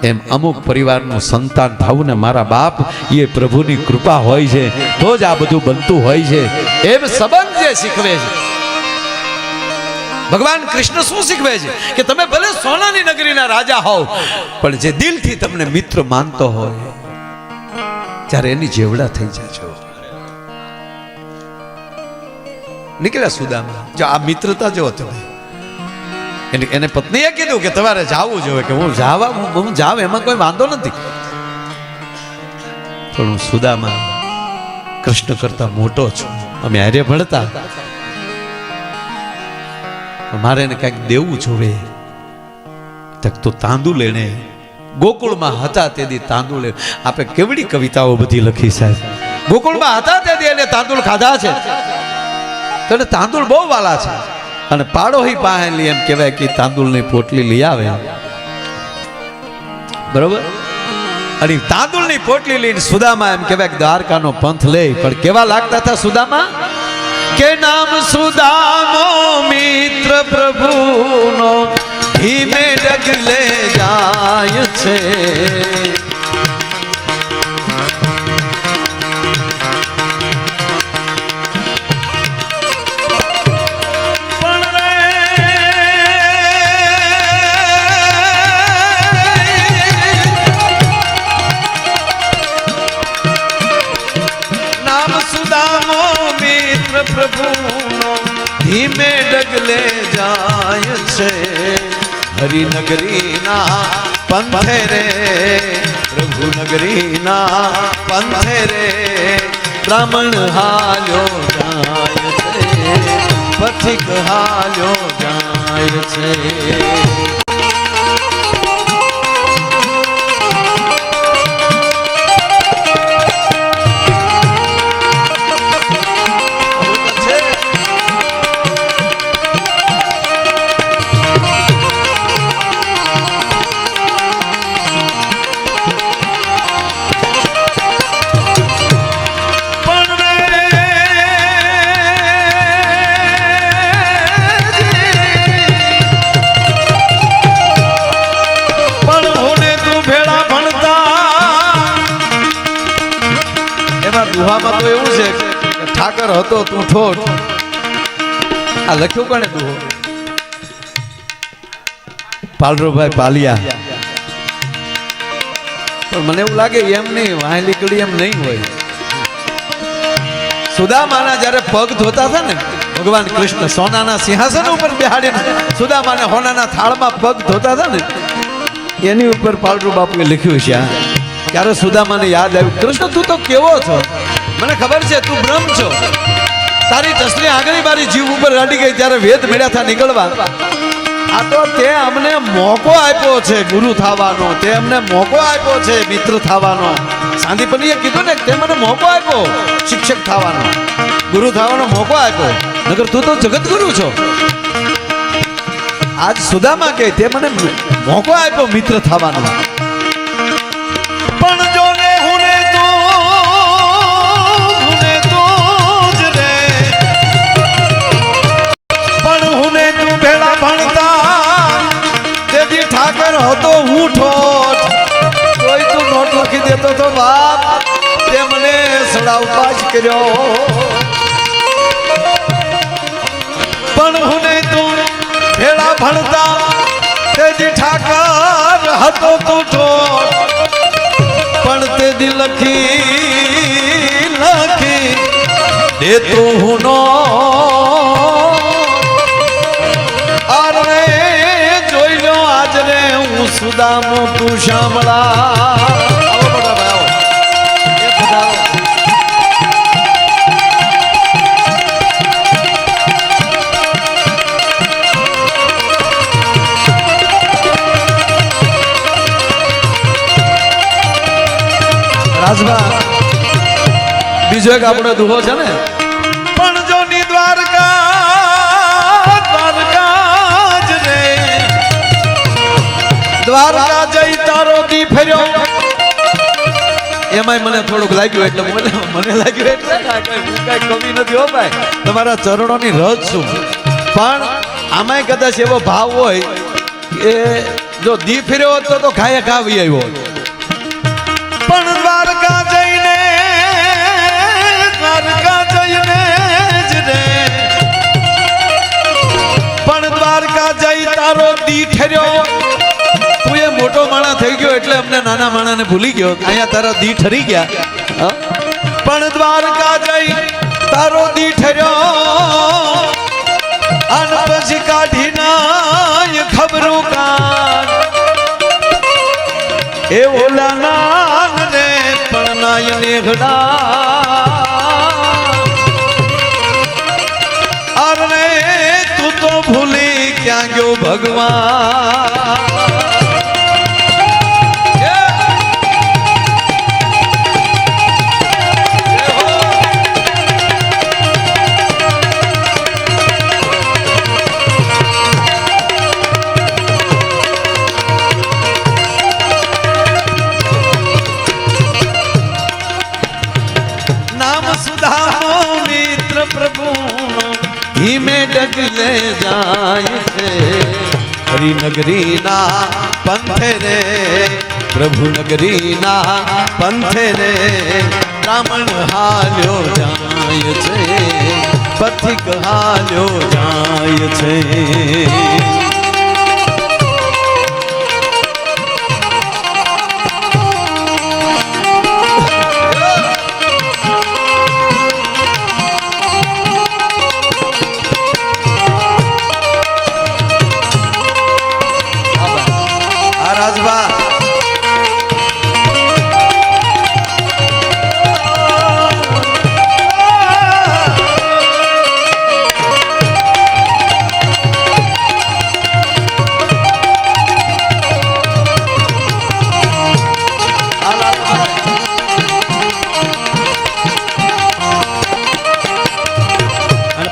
એમ અમુક પરિવારનું સંતાન થવું ને મારા બાપ એ પ્રભુની કૃપા હોય છે તો જ આ બધું બનતું હોય છે. એમ સંબંધ જે શીખવે છે ભગવાન કૃષ્ણ શું શીખવે છે કે તમે ભલે સોનાની નગરીના રાજા હોવ પણ જે દિલથી તમને મિત્ર માનતો હોય ત્યારે એની જેવડા થઈ જજો. નીકળ્યા સુદામા, જો આ મિત્રતા જો તમે એને પત્નીએ કીધું કે તમારે જાવું જોઈએ, કે હું જાવ એમાં કોઈ વાંધો નથી, પણ હું સુદામા કૃષ્ણ કરતા મોટો છું, અમે હારે ભણતા, મારે એને કઈક દેવું જોવે. તો તાંદુલ એને ગોકુળમાં હતા તેથી તાંદુલ, આપણે કેવડી કવિતાઓ બધી લખી સાહેબ. ગોકુળમાં હતા તેથી એને તાંદુલ ખાધા છે, તો તાંદુલ બહુ વાલા છે. અને પાડોહી પાહેલી એમ કહેવાય કે તાંદુલની પોટલી લઈ આવે, બરોબર. અને તાંદુલની પોટલી લઈને સુદામા એમ કહેવાય કે દ્વારકાનો પંથ લે. પણ કેવા લાગતા હતા સુદામા કે નામ સુદામો મિત્ર પ્રભુનો ધીમે ડગલે જાય છે. પ્રભુનો ધીમે ડગલે જાય છે. હરિનગરીના પંથે રે, પ્રભુનગરીના પંથે રે, બ્રાહ્મણ હાલ્યો જાય છે, પથિક હાલ્યો જાય છે. દુહામાં તો એવું છે કે ઠાકર હતો તું ઠોઠ, આ લખ્યું કોને દુહો? પાલરોભાઈ પાલિયા. પણ મને એવું લાગે એમ નહીં, વાહેલી કડી એમ નહીં હોય. સુદામાના જ્યારે પગ ધોતા હતા ને ભગવાન કૃષ્ણ સોનાના સિંહાસન ઉપર બેહાડીને સુદામાને હોનાના થાળમાં પગ ધોતા હતા ને એની ઉપર પાલરુ બાપુએ લખ્યું છે. ત્યારે સુદામાને યાદ આવ્યું, કૃષ્ણ તું તો કેવો છો, મને ખબર છે તું બ્રહ્મ છો, તારી ટસલી આંગળી મારી જીવ ઉપર રાડી ગઈ ત્યારે વેદ મળ્યા હતા નીકળવા. આ તો તે અમને મોકો આપ્યો છે ગુરુ થવાનો, તે અમને મોકો આપ્યો છે મિત્ર થવાનો, સાંદીપનીએ કીધું ને તે મને મોકો આપ્યો શિક્ષક થવાનો, ગુરુ થવાનો મોકો આપ્યો, નગર તું તો જગતગુરુ છો. આજ સુદામા કે તે મને મોકો આપ્યો મિત્ર થવાનો. પણ જો ને હું ને તું જ રે, પણ હું ને તું ભેળા ભણતા તેથી ઠાકર હતો હું ઠોઠ. કોઈ તું નોટ લખી દેતો તો બાપ, તે મને સડાવ પાસ કર્યો. પણ હું ને તું ભેળા ભણતા તેથી ઠાકર હતો તું ઠોઠ. પણ તે દિલ લખી દેતો હું નો આરણે જોઈ લો આજ રે હું સુદામો તું શામળા. આવો મોટા ભાઈ આવો. રાજભા બીજો એક આપણો દુહો છે ને, પણ જો ની દ્વારકા જ રે, દ્વારકા જઈ તારો દી ફેર્યો. એમાંય મને થોડુંક લાગ્યું એટલે મને લાગ્યું એટલે હું કઈ કવિ નથી હો ભાઈ, તમારા ચરણોની રજ છું. પણ આમાંય કદાચ એવો ભાવ હોય કે જો દી ફેર્યો હોત તો ઘાયે ઘાવી આવ્યો. પણ દ્વારકા જઈને જ રે, પણ દ્વારકા જઈ તારો દી ઠર્યો. તું એ મોટો માણા થઈ ગયો એટલે અમને નાના માણાને ભૂલી ગયો, અહીંયા તારા દી ઠરી ગયા. પણ દ્વારકા જઈ તારો દી ઠર્યો, અને પછી કાઢી ના ખબરું કાન એ ઓલા નાન રે પણ નાય નેઘડા. અરે તું તો ભૂલી ક્યાં ગયો ભગવાન. ધીમે ડગલે જાય છે હરિનગરી ના પંથે રે, પ્રભુ નગરી ના પંથે રે. બ્રાહ્મણ હાલ્યો જાય છે, પથિક હાલ્યો જાય છે.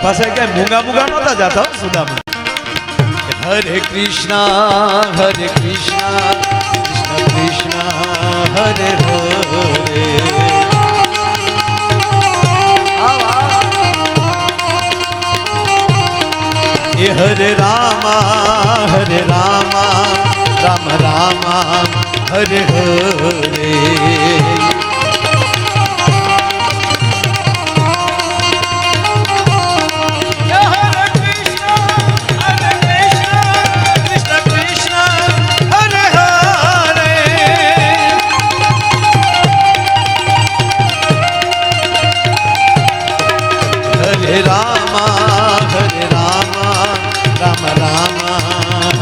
પાસે કઈ મૂંગા મૂંગા નહોતા જાતા સુદામા. હરે કૃષ્ણ કૃષ્ણ કૃષ્ણ હરે હરે. એ હરે રામા રામ રામા હરે હરે.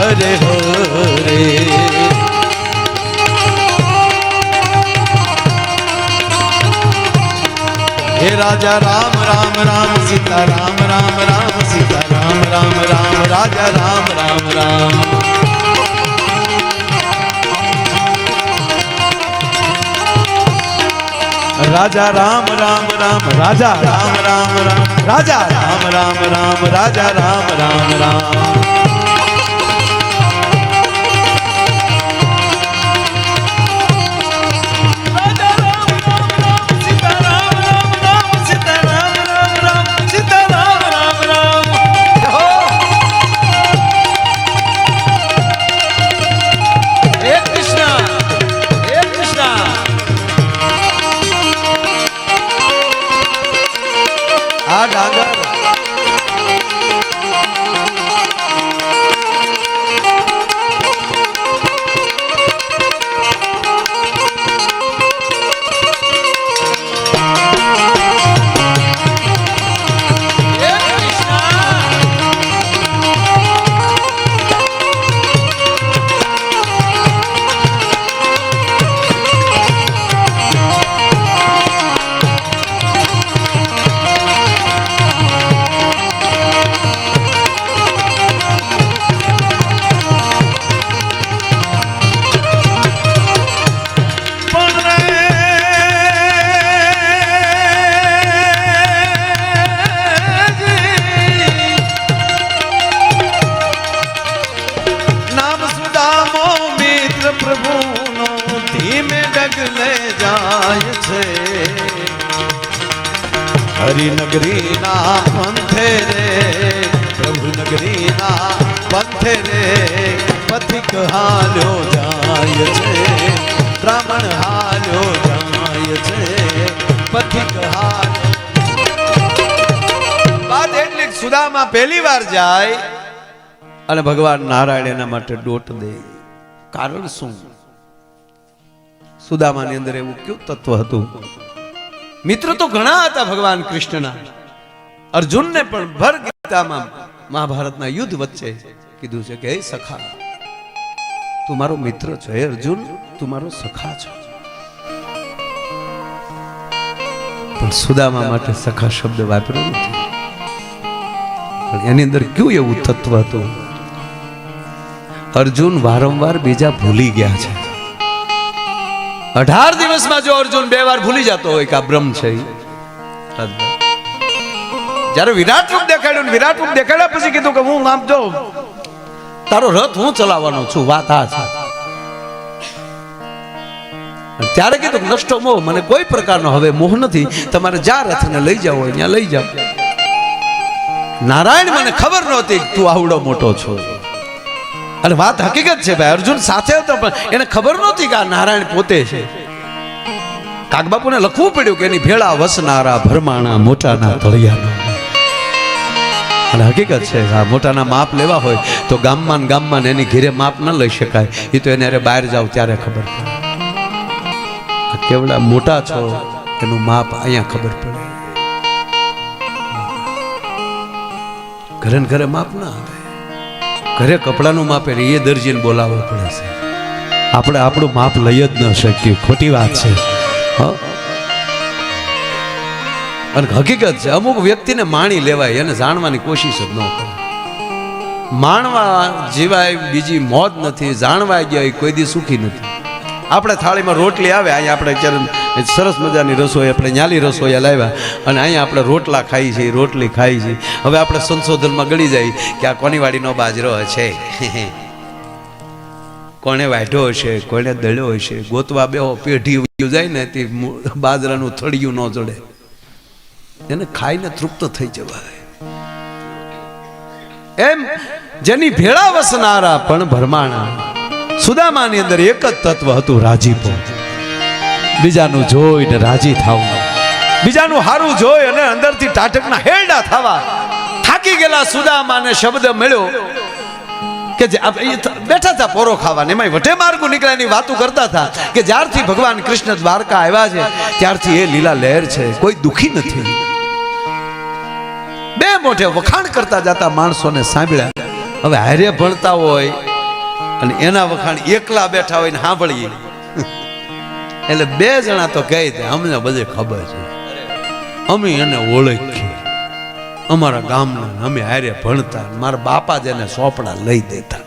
હરે હરે. હે રાજા રામ રામ રામ સીતા રામ રામ રામ સીતા રામ રામ રામ રાજા રામ રામ રામ. રાજા રામ રામ રામ રાજા રામ રામ રામ રાજા રામ રામ રામ રાજા રામ રામ રામ હરિનગરી ના પંથે રે પ્રભુ નગરી ના પંથે રે પથિક હાલ્યો જાય છે બ્રાહ્મણ હાલ્યો જાય છે પથિક વાત એટલી સુદામા પહેલી વાર જાય અને ભગવાન નારાયણ એના માટે દોટ દે. કારણ શું? સુદામાની અંદર એવું કયું તત્વ હતું? મિત્ર તો ઘણા હતા ભગવાન કૃષ્ણના. અર્જુનને પણ ભર ગીતામાં મહાભારતના યુદ્ધ વચ્ચે કીધું છે કે હે સખા, તું મારો મિત્ર છો. હે અર્જુન, તું મારો સખા છો. પણ સુદામા માટે સખા શબ્દ વાપર્યો નથી. પણ એની અંદર કયું એવું તત્વ હતું? અર્જુન વારંવાર બીજા ભૂલી ગયા છે. 18 દિવસમાં જો અર્જુન 2 વાર ભૂલી જતો હોય કે આ બ્રહ્મ છે. જ્યારે વિરાટ રૂપ દેખાડ્યું, વિરાટ રૂપ દેખાડ્યા પછી કીધું કે હું આમ જો તારો રથ હું ચલાવવાનો છું, વાત આ છે. ત્યારે કીધું નષ્ટો મોહ, મને કોઈ પ્રકારનો હવે મોહ નથી, તમારે જ્યાં રથને લઈ જાવ હોય ત્યાં લઈ જાવ. નારાયણ મને ખબર નહોતી તું આવડો મોટો છો. અને વાત હકીકત છે ભાઈ, અર્જુન સાથે હતો પણ એને ખબર નહોતી કે આ નારાયણ પોતે છે. કાગબાપુને લખવું પડ્યું કે એની ભેળા વસનારા ભરમાણા મોટાના તળિયાના. અને હકીકત છે આ મોટાના માપ લેવા હોય તો ગામમાં એની ઘેરે માપ ન લઈ શકાય. એ તો એને બહાર જાવ ત્યારે ખબર પડે. કેવડા મોટા છો એનું માપ અહીંયા ખબર પડે. ઘરે ઘરે માપ ના આવે. ઘરે કપડાનું માપ એ દરજીને બોલાવવું પડે છે. આપણે આપણું માપ લઈ જ ન શકીએ. ખોટી વાત છે. અને હકીકત છે અમુક વ્યક્તિને માણી લેવાય, એને જાણવાની કોશિશ જ ન કરે. માણવા જીવાય બીજી મોજ નથી, જાણવા ગયા કોઈ દી સુખી નથી. આપણે થાળીમાં રોટલી આવે, અહીંયા આપણે અત્યારે સરસ મજાની રસોઈ, આપણે ન્યાલી રસોઈ લાવ્યા અને અહીંયા આપણે રોટલા ખાઈ છીએ, રોટલી ખાઈ છીએ. હવે આપણે સંશોધનમાં ગળી જાય કે આ કોની વાડીનો બાજરો છે, કોને વાઢ્યો હશે, કોને દળ્યો હશે. ગોતવા બેહો, પેઢી જાય ને તે બાજરાનું થળિયું ન જડે, એને ખાઈને તૃપ્ત થઈ જવાય. એમ જેની ભેળા વસનારા પણ ભરમાણા. સુદામાની અંદર એક જ તત્વ હતું, રાજીપો. બીજાનું જોઈને રાજી થવું, બીજાનું હારું જોઈ અને અંદરથી ટાટકના હેરડા થવા. થાકી ગયેલા સુદામાને શબ્દ મળ્યો કે બેઠા હતા પોરો ખાવાને, એમાં વટે માર્ગો નીકળ્યાની વાતો કરતા હતા કે જ્યારથી ભગવાન કૃષ્ણ દ્વારકા આવ્યા છે ત્યારથી એ લીલા લહેર છે, કોઈ દુખી નથી. બે મોઢે વખાણ કરતા જતા માણસોને સાંભળ્યા. હવે હારે ભણતા હોય અને એના વખાણ એકલા બેઠા હોય ને સાંભળીએ એટલે 2 જણા તો કહે છે અમને બધે ખબર છે, અમે એને ઓળખીએ, અમારા ગામના, અમે હારે ભણતા, મારા બાપા જ એને સોપડા લઈ દેતા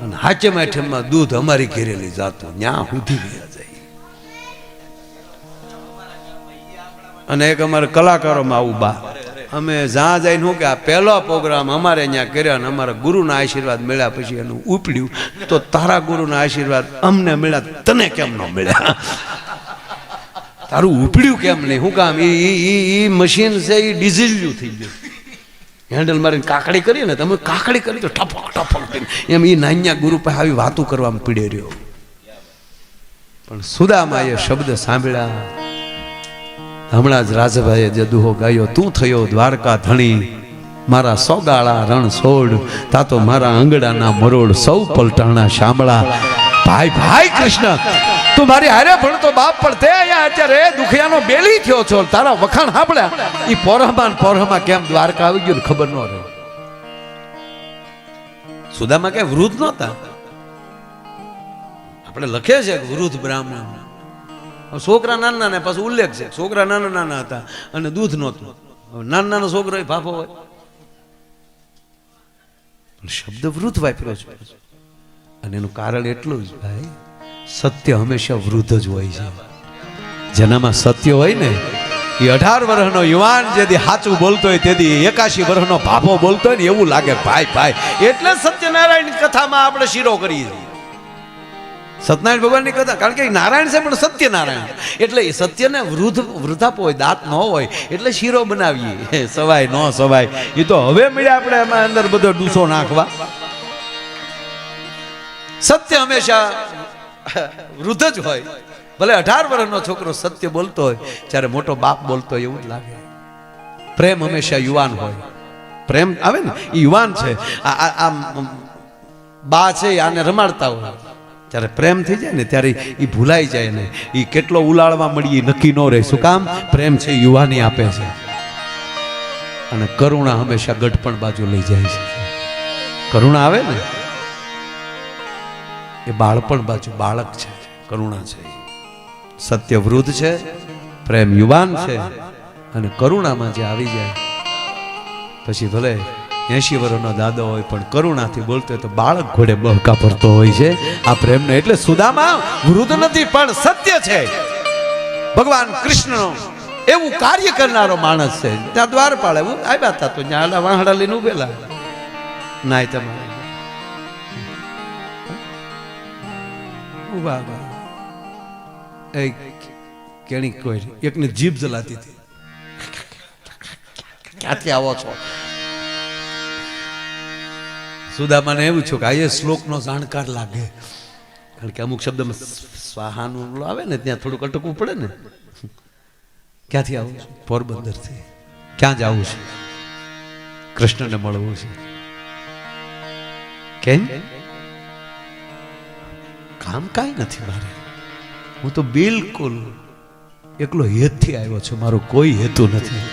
અને હાચે માઠેમાં દૂધ અમારી ઘેરે લઈ જતું, ન્યા સુધી ગયા જાય. અને એક અમારા કલાકારોમાં આવું બા, અમે જ્યાં જઈને શું કે આ પહેલો પ્રોગ્રામ અમારે અહીંયા કર્યા અને અમારા ગુરુના આશીર્વાદ મળ્યા પછી એનું ઉપડ્યું તો તારા ગુરુના આશીર્વાદ અમને મળ્યા તને કેમ ન મળ્યા, તારું ઉપડ્યું કેમ નહીં? શું કામ? એ મશીન છે એ ડીઝલ થઈ ગયું, હેન્ડલ મારીને કાકડી કરીએ ને તમે કાકડી કરી તો ટપક ટપક એમ એ નાન્યા ગુરુ પાસે આવી વાતો કરવામાં પીડે રહ્યો. પણ સુદામાએ શબ્દ સાંભળ્યા. હમણાં જ રાજભાઈએ જે દુહો ગાયો, તું થયો દ્વારકા ધણી, મારા સોગાળા રણ છોડ, તા તો મારા આંગણાના મરોડ, સૌ પલટાણા શામળા. ભાઈ ભાઈ કૃષ્ણ, તું મારી હારે ભણતો બાપ પણ તે અહીંયા અત્યારે દુખિયાનો બેલી થયો છો. તારા વખાણ સાંભળ્યા એ પોરહમાં કેમ દ્વારકા આવી ગયું ખબર ન રહે. સુદામા કઈ વૃદ્ધ નહોતા, આપણે લખે છે વૃદ્ધ બ્રાહ્મણ. છોકરા નાના ને પાછું ઉલ્લેખ છે, છોકરા નાના નાના હતા અને દૂધ નહોતું. નાના નાનો છોકરો ફાફો હોય, શબ્દ વૃદ્ધ વાપર્યો છે. અને એનું કારણ એટલું જ ભાઈ, સત્ય હંમેશા વૃદ્ધ જ હોય છે. જેનામાં સત્ય હોય ને એ 18 વર્ષનો યુવાન જેથી સાચું બોલતો હોય તેથી 81 વર્ષનો ભાભો બોલતો હોય ને એવું લાગે ભાઈ ભાઈ. એટલે સત્યનારાયણ કથામાં આપણે શીરો કરીએ, સત્યનારાયણ ભગવાનની કથા, કારણ કે નારાયણ છે પણ સત્યનારાયણ, એટલે એ સત્યને વૃદ્ધાપો હોય, દાંત ન હોય એટલે શીરો બનાવીએ. સવાય ન સવાય એ તો હવે મળ્યા આપણે એમાં અંદર બધો ડૂસો નાખવા. સત્ય હંમેશા વૃદ્ધ જ હોય, ભલે 18 વર્ષનો છોકરો સત્ય બોલતો હોય ત્યારે મોટો બાપ બોલતો હોય એવું જ લાગે. પ્રેમ હંમેશા યુવાન હોય, પ્રેમ આવે ને એ યુવાન છે. આ બા છે આને રમાડતા હોય ત્યારે પ્રેમ થઈ જાય ને ત્યારે એ ભૂલાઈ જાય ને એ કેટલો ઉલાળવા મળી નક્કી ન રહે. શું કામ? પ્રેમ છે યુવાની આપે છે. અને કરુણા હંમેશા ગઢપણ બાજુ લઈ જાય છે. કરુણા આવે ને એ બાળપણ બાજુ બાળક છે, કરુણા છે. સત્ય વૃદ્ધ છે, પ્રેમ યુવાન છે, અને કરુણામાં જે આવી જાય પછી ભલે 80 વર્ષનો દાદો હોય પણ કરુણાથી બોલતો હોય તો બાળક ઘોડે બહકા ભરતો હોય છે આ પ્રેમને. એટલે સુદામા વૃદ્ધ નથી પણ સત્ય છે. ભગવાન કૃષ્ણનો એવું કાર્ય કરનારો માણસ છે. ત્યાં દ્વારપાળ આવ્યા હતા તો ત્યાં વાહડા લઈને ઉભેલા નાય તમારે ઉભા કેણી કોઈ એકને જીભ જલાતી હતી, ક્યાંથી આવો છો? સુદામાને એવું છું કે આ એ શ્લોકનો જાણકાર લાગે, કારણ કે અમુક શબ્દમાં સ્વાહાનું આવે ને ત્યાં થોડુંક અટકવું પડે ને. ક્યાંથી આવું છું? પોરબંદરથી. ક્યાં જવું છે? કૃષ્ણને મળવું છે. કેમ? કામ કાંઈ નથી મારે, હું તો બિલકુલ એકલો હેતથી આવ્યો છું, મારો કોઈ હેતુ નથી.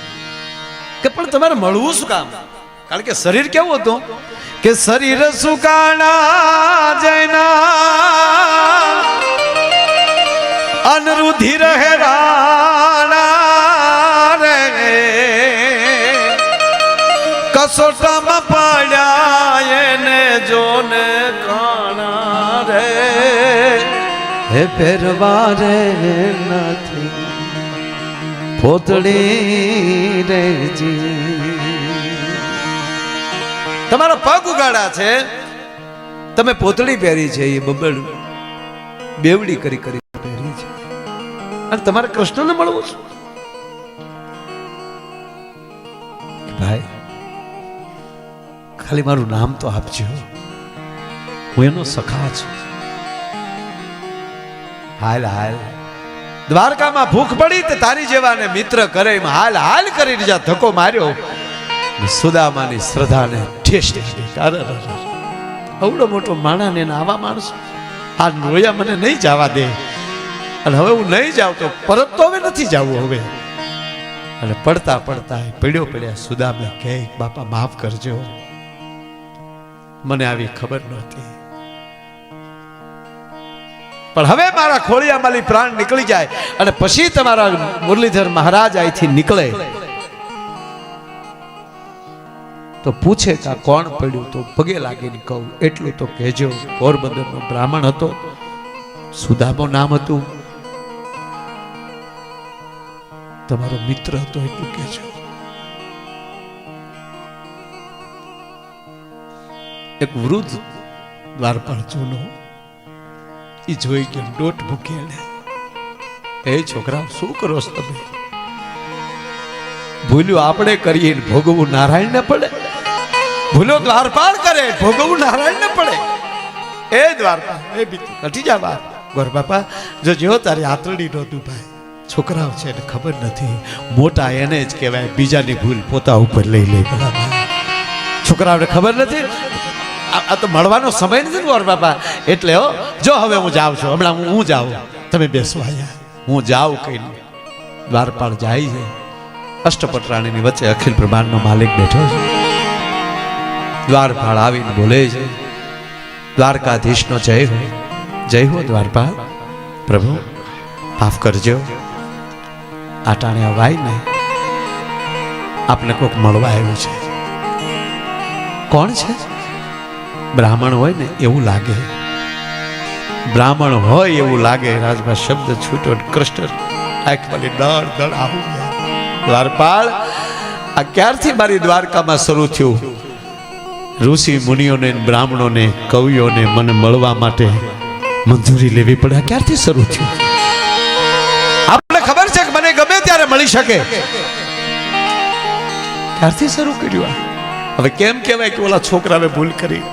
કે પણ તમારે મળવું શું કામ? કારણ કે શરીર કેવું હતું કે શરીર સુકાણા જૈના અનરુધિર હેરાણા રે કસોટામાં પડ્યા એને જોને કાણા રે હે ફેરવારે નથી પોતળી રેજી. તમારા પગ ઉગાડા છે, તમે પોતળી પહેરી છે, એ બબડ બેવડી કરી કરી પહેરી છે, અને તમારે કૃષ્ણને મળવું છે. ભાઈ ખાલી મારું નામ તો આપજો, હું એનો સખા છું. હાલ હાલ દ્વારકામાં ભૂખ પડી તે તારી જેવાને મિત્ર કરે એમ હાલ હાલ કરીને જ્યાં ધક્કો માર્યો સુદામાની શ્રદ્ધાને ઠેસ અવડો મોટો માણાને આવા માણસો આ નોયા મને નહીં જવા દે, અને હવે હું નહીં જાઉં તો પરત તો હવે નથી જવું હવે. અને પડતા પડતા પડ્યા સુદામે કહે બાપા માફ કરજો, મને આવી ખબર નહોતી, પણ હવે મારા ખોળિયામાંથી પ્રાણ નીકળી જાય અને પછી તમારા મુરલીધર મહારાજ અહીંથી નીકળે તો પૂછે કે આ કોણ પડ્યું, તો પગે લાગીને કહું એટલું તો કહેજો પોરબંદરનો બ્રાહ્મણ હતો, સુદામો નામ હતું. તમારો મિત્ર હતો એટલું કહેજો. એક વૃદ્ધ દ્વારપાળ જૂનો એ જોઈ ગયો, દોટ મૂકી એને, એ છોકરા શું કરો છો તમે? ભૂલ્યું આપણે કરીએ ભોગવવું નારાયણ ને પડે, ભૂલો દ્વારપાળ કરે ભોગવવું નારાયણ ને પડે. એ દ્વારપાળ એ બીતું કટી જા બાર. ગોર બાપા જો જેવો તારી આતરડી નો દુભાઈ, છોકરાઓ છે એને ખબર નથી, મોટા એને જ કહેવાય, બીજાની ભૂલ પોતા ઉપર લઈ લે. છોકરાઓને ખબર નથી, આ તો મળવાનો સમય નથી ગોર બાપા. એટલે હો જો હવે હું જાઉં છું, હમણાં હું જાઉં, તમે બેસો અહીંયા, હું જાઉં કઈ. દ્વારપાળ જાય છે, અષ્ટપટરાણીની વચ્ચે અખિલ બ્રહ્માંડનો માલિક બેઠો છે. દ્વારપાળ આવીને બોલે છે, દ્વારકાધીશનો જય હો, જય હો દ્વારપાળ. પ્રભુ માફ કરજો, આ ટાણે વાય ને આપને કોક મળવા આવ્યું છે. કોણ છે? બ્રાહ્મણ હોય ને એવું લાગે, બ્રાહ્મણ હોય એવું લાગે. રાજમાં શબ્દ છૂટો, કૃષ્ણ આંખમાંથી દળ દળ આવું. દ્વારપાળ આ ક્યારથી મારી દ્વારકામાં શરૂ થયું? ઋષિ મુનિઓને, બ્રાહ્મણોને, કવિઓને મને મળવા માટે મંજૂરી લેવી પડે. આ ક્યારથી શરૂ થયું? આપણે ખબર છે કે મને ગમે ત્યારે મળી શકે, ક્યારથી શરૂ કર્યું? હવે કેમ કહેવાય કે ઓલા છોકરાએ ભૂલ કરી?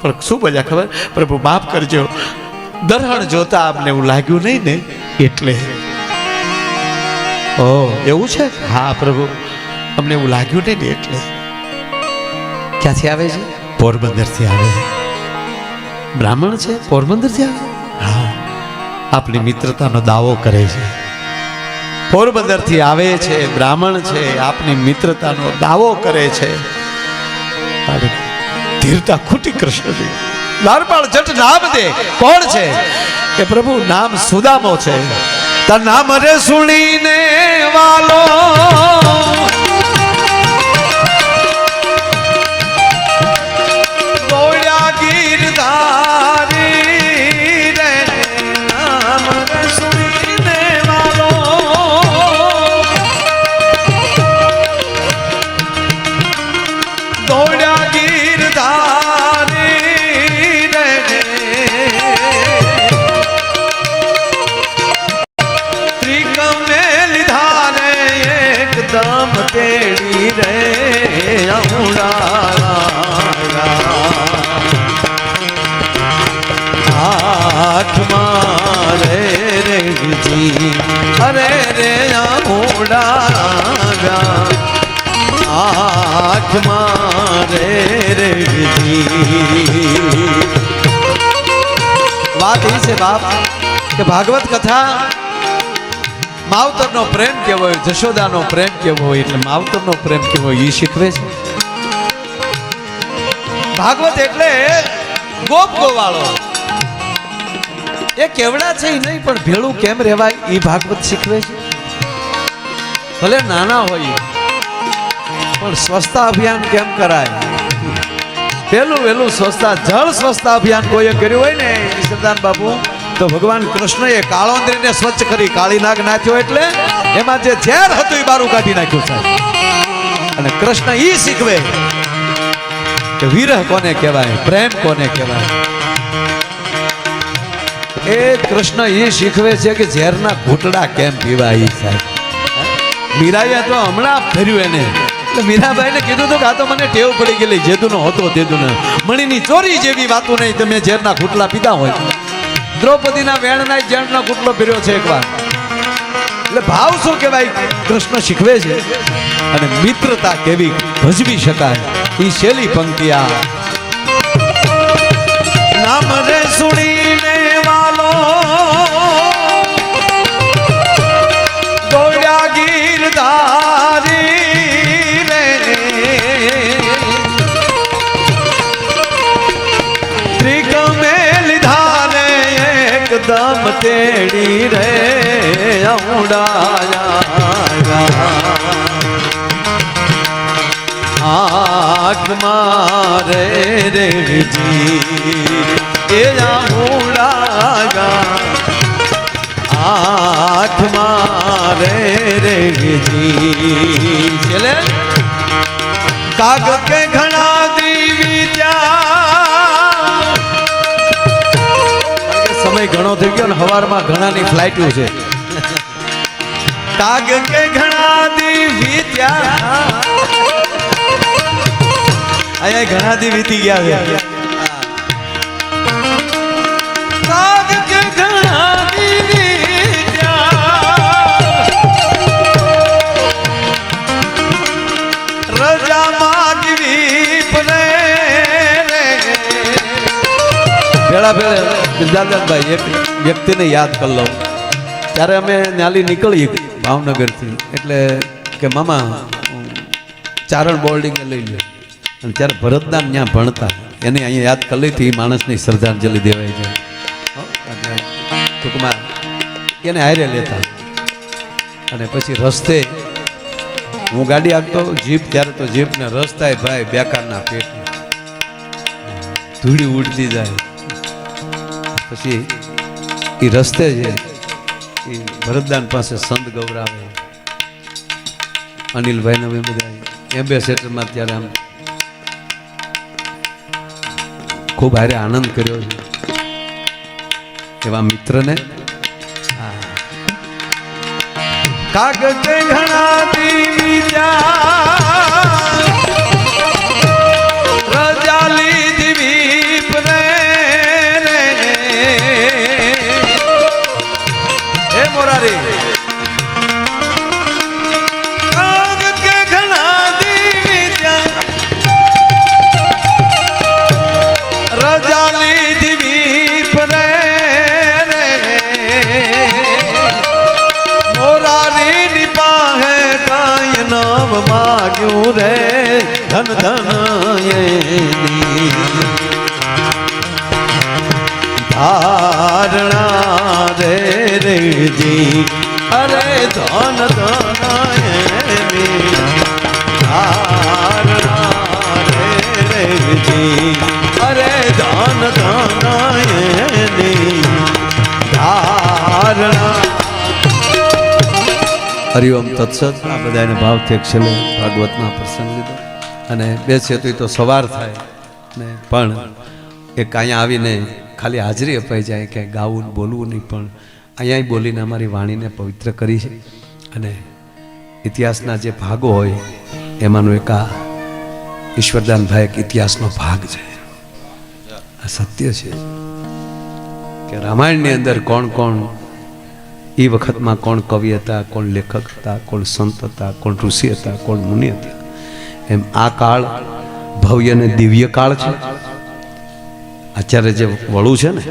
પણ શું બોલ્યા ખબર? પ્રભુ માફ કરજો, દરહણ જોતા આપને એવું લાગ્યું નહીં ને એટલે. ઓ એવું છે? હા પ્રભુ, અમને એવું લાગ્યું નહીં ને એટલે. ક્યાંથી આવે છે? પોરબંદરથી આવે. બ્રાહ્મણ છે, પોરબંદરથી આવે? હા, આપની મિત્રતાનો દાવો કરે છે. પોરબંદરથી આવે છે, બ્રાહ્મણ છે, આપની મિત્રતાનો દાવો કરે છે. ધીરતા ખૂટી કૃષ્ણજી. દ્વારપાળ જટ નામ દે. કોણ છે? કે પ્રભુ નામ સુદામો છે. તા નામ રે સુણીને વાલો ગોળ્યા ગીરધારી રે. નામ રે સુણીને વાલો ગોળ્યા ગીરધારી રે. દમ તેડી રે હાથમાં રે રેજી, અરે રે હાથમાં રે રેજી. વાત એ છે બાપ કે ભાગવત કથા માવતરનો પ્રેમ કેવો હોય, જશોદાનો પ્રેમ કેવો હોય, એટલે માવતરનો પ્રેમ કેવો હોય એ શીખવે છે. ભાગવત એટલે ગોપ ગોવાળો, એ કેવડા છે એ નહીં, પણ ભેળું કેમ રહેવાય એ ભાગવત શીખવે છે. ભલે નાના હોય પણ સ્વચ્છતા અભિયાન કેમ કરાય? પહેલું વહેલું સ્વચ્છતા, જળ સ્વચ્છતા અભિયાન કોઈએ કર્યું હોય ને ઈશ્વરદાન બાપુ, તો ભગવાન કૃષ્ણએ કાળોંદરીને સ્વચ્છ કરી, કાળી નાગ નાખ્યો એટલે એમાં જે ઝેર હતું એ બારું કાઢી નાખ્યું સાહેબ. અને કૃષ્ણ ઈ શીખવે કે વિરહ કોને કહેવાય, પ્રેમ કોને કહેવાય. એ કૃષ્ણ ઈ શીખવે છે કે ઝેરના ઘૂંટડા કેમ પીવાય સાહેબ. મીરાએ તો હમણાં ફેર્યું એને, એટલે મીરાબાઈને કીધું હતું કે આ તો મને ટેવ પડી ગયેલી, જેદુનો હતો તેદુનો, મણીની ચોરી જેવી વાતો નહીં તમે ઝેરના ઘૂંટડા પીતા હોય. દ્રૌપદીના વેણના ઝેરનો ઘૂંટડો પીર્યો છે એકવાર. એટલે ભાવ શું કહેવાય કૃષ્ણ શીખવે છે. અને મિત્રતા કેવી ભજવી શકાય એ છેલ્લી પંક્તિ આ. નામ રે સુણીને વાલો ગોળ્યા ગીરધારી રે. ત્રિકમે લીધા ને એકદમ તેડી રે ઉડાયા આંખ મારે રેજી એ ઉડાયા આંખ મારે રે જી ચલે કાગ કે ઘણા દીવી ત્યાં સમય ઘણો થઈ ગયો ને હવારમાં ઘણાની ફ્લાઇટો છે કાગ કે ઘણા દીવી ત્યાં અહીંયા ઘણા દી વીતી ગયા છે કાગ કે ઘણા દીવી ત્યાં રજા માગવી પડે ભેળા ભેળે દાદાભાઈ એક વ્યક્તિને યાદ કરી લઉં ત્યારે અમે ન્યાલી નીકળીએ ભાવનગરથી એટલે કે મામા ચારણ બોર્ડિંગે લઈ લે અને ત્યારે ભરતદાન ત્યાં ભણતા એને અહીંયા યાદ કરી લીધી માણસની શ્રદ્ધાંજલિ દેવાય છે ટૂંકમાં એને હારે લેતા અને પછી રસ્તે હું ગાડી આપતો જીપ ત્યારે તો જીપને રસ્તાય ભાઈ બેકારના પેટ ધૂળી ઉડતી જાય પછી એ રસ્તે છે એ ભરતદાન પાસે સંત ગૌરાવે અનિલભાઈને અમે બધા એમ્બેસેડરમાં ત્યારે આમ ખૂબ હારે આનંદ કર્યો છે એવા મિત્રને કાગ કે ઘણા દીવી રજા લીધી વીપ રે હે મોરારી કાગ કે ઘણા દીવી રજા લીધી વીપ રે મોરારી ની પાસે કાંઈ નામ માગ્યું રે ધન ધન એની ધારણા રે રેજી અરે ધન ધન એની ધારણા રે રેજી અરે ધન ધન એની ધારણા હરિઓમ તત્સત આ બધાને ભાવથી છેલ્લે ભાગવતના પ્રસંગ લીધો અને બેસે તો સવાર થાય ને પણ એક અહીંયા આવીને ખાલી હાજરી અપાઈ જાય કે ગાવું બોલવું નહીં પણ અહીંયા બોલીને અમારી વાણીને પવિત્ર કરી છે અને ઇતિહાસના જે ભાગો હોય એમાંનું એક આ ઈશ્વરદાનભાઈ એક ઇતિહાસનો ભાગ છે આ સત્ય છે કે રામાયણની અંદર કોણ કોણ એ વખતમાં કોણ કવિ હતા કોણ લેખક હતા કોણ સંત હતા કોણ ઋષિ હતા કોણ મુનિ હતા એમ આ કાળ ભવ્ય અને દિવ્ય કાળ છે અત્યારે જે વળું છે ને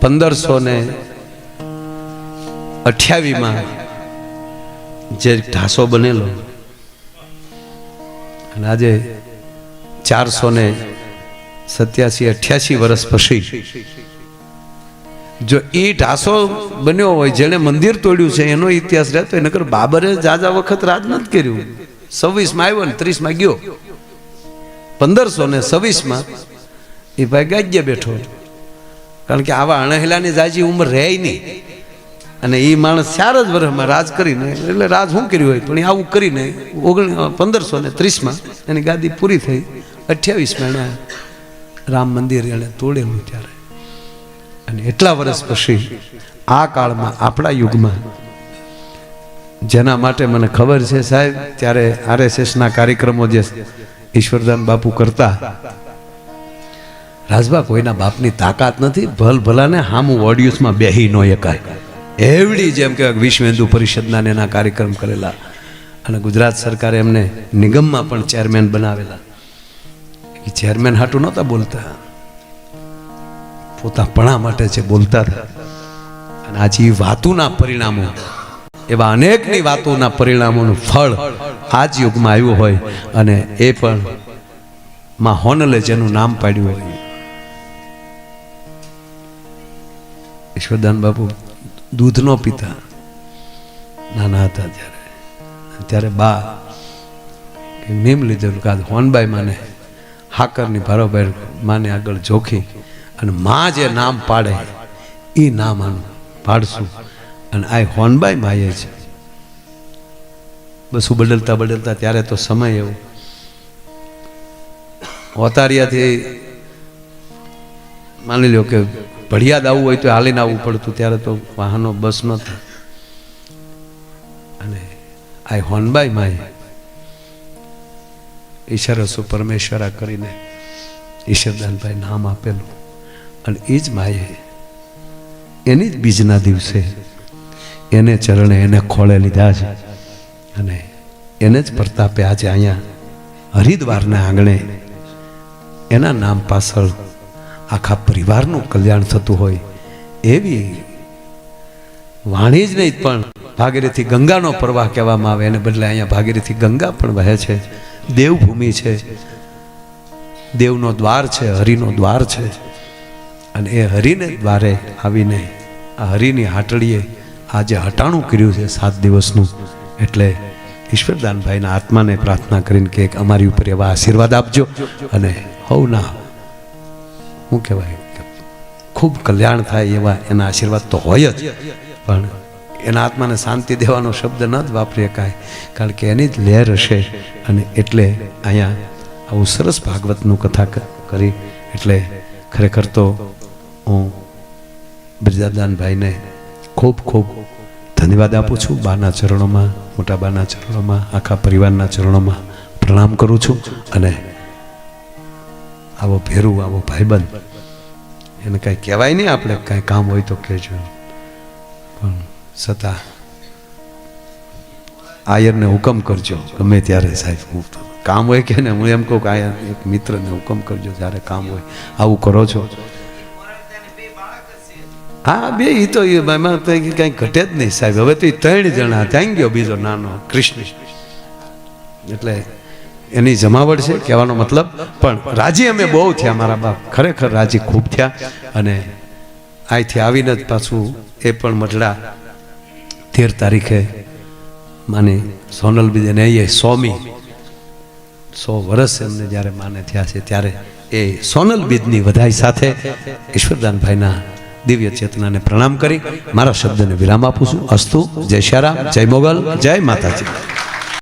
1528 જે ઢાસો બનેલો અને આજે 487-88 વર્ષ પછી જો એ ઢાસો બન્યો હોય જેને મંદિર તોડ્યું છે એનો ઇતિહાસ રહેતો હોય નકર બાબરે જાજા વખત રાજ નથી કર્યું 26માં આવ્યો ને 30માં ગયો 1526માં એ ભાઈ ગાજ્યા બેઠો કારણ કે આવા અણહેલાની જાજી ઉંમર રહે નહીં અને એ માણસ 4 જ વર્ષમાં રાજ કરીને એટલે રાજ શું કર્યું હોય પણ આવું કરીને 1530માં એની ગાદી પૂરી થઈ 28માં એને રામ મંદિર એને તોડેલું ત્યારે અને એટલા વર્ષ પછી આ કાળમાં આપણા યુગમાં જેના માટે મને ખબર છે સાહેબ ત્યારે RSSના કાર્યક્રમો જે ઈશ્વરદાન બાપુ કરતા રાજબા કોઈના બાપની તાકાત નથી ભલ ભલાને હામું ઓડિયન્સમાં બેહી ન એકાય એવડી જેમ કે વિશ્વ હિન્દુ પરિષદના એના કાર્યક્રમ કરેલા અને ગુજરાત સરકારે એમને નિગમમાં પણ ચેરમેન બનાવેલા એ ચેરમેન હાટું નહોતા બોલતા પોતાપણા માટે છે બોલતા હતા અને આજે એ વાતોના પરિણામો એવા અનેકની વાતોના પરિણામોનું ફળ આ જ યુગમાં આવ્યું હોય અને એ પણ માં હોનલે જેનું નામ પાડ્યું હોય ઈશ્વરદાન બાપુ દૂધ નો પીતા નાના હતા ત્યારે બા નિયમ લીધેલું કે હોનબાઈ માને હાકરની ભારોભાઈ માને આગળ જોખી અને માં જે નામ પાડે એ નામ આનું પાડશું. અને આ હોનબાઈ માએ છે. બસું બદલતા બદલતા ત્યારે તો સમય એવો ઓતારિયાથી માની લો કે ભડિયાદ આવવું હોય તો હાલીને આવવું પડતું. ત્યારે તો વાહનો બસ નહોતા. અને આ હોનબાઈ માએ ઈશ્વરસુ પરમેશ્વરા કરીને ઈશ્વરદાનભાઈ નામ આપેલું. અને એ જ માએ એની જ બીજના દિવસે એને ચરણે એને ખોળે લીધા છે. અને એને જ પ્રતાપે આજે અહીંયા હરિદ્વારના આંગણે એના નામ પાછળ આખા પરિવારનું કલ્યાણ થતું હોય એવી વાણી જ નહીં પણ ભાગીરથી ગંગાનો પ્રવાહ કહેવામાં આવે. એને બદલે અહીંયા ભાગીરથી ગંગા પણ વહે છે. દેવભૂમિ છે, દેવનો દ્વાર છે, હરિનો દ્વાર છે. અને એ હરિને દ્વારે આવીને આ હરિની હાટડીએ આજે હટાણું કર્યું છે 7 દિવસનું. એટલે ઈશ્વરદાનભાઈના આત્માને પ્રાર્થના કરીને કે અમારી ઉપર એવા આશીર્વાદ આપજો અને હવના શું કહેવાય ખૂબ કલ્યાણ થાય એવા એના આશીર્વાદ તો હોય જ, પણ એના આત્માને શાંતિ દેવાનો શબ્દ ન જ વાપરી શકાય, કારણ કે એની જ લહેર હશે. અને એટલે અહીંયા આવું સરસ ભાગવતનું કથા કરી. એટલે ખરેખર તો હું બ્રિજાદાનભાઈને ખૂબ ખૂબ ધન્યવાદ આપું છું. બાના ચરણોમાં, મોટા બાના ચરણોમાં, આખા પરિવારના ચરણોમાં પ્રણામ કરું છું. અને આવો ભેરું, આવો ભાઈબંધ, એને કાંઈ કહેવાય નહીં. આપણે કાંઈ કામ હોય તો કહેજો, પણ છતાં આયરને હુકમ કરજો ગમે ત્યારે. સાહેબ હું કામ હોય કે ને હું એમ કહું કે આયર એક મિત્રને હુકમ કરજો જ્યારે કામ હોય. આવું કરો છો? હા, બે એ તો એમાં તો કંઈ ઘટે જ નહીં સાહેબ. હવે તો એ 3 જણા ત્યાં ગયો બીજો નાનો કૃષ્ણ. એટલે એની જમાવટ છે કહેવાનો મતલબ. પણ રાજી અમે બહુ થયા, મારા બાપ ખરેખર રાજી ખૂબ થયા. અને અહીંથી આવીને જ પાછું એ પણ મઢડા 13 તારીખે માની સોનલ બીજને એ 100 વર્ષ એમને જ્યારે માને થયા છે, ત્યારે એ સોનલ બીજની વધાઈ સાથે ઈશ્વરદાનભાઈના દિવ્ય ચેતનાને પ્રણામ કરી મારા શબ્દને વિરામ આપું છું. અસ્તુ. જય શ્યારામ, જય મોગલ, જય માતાજી.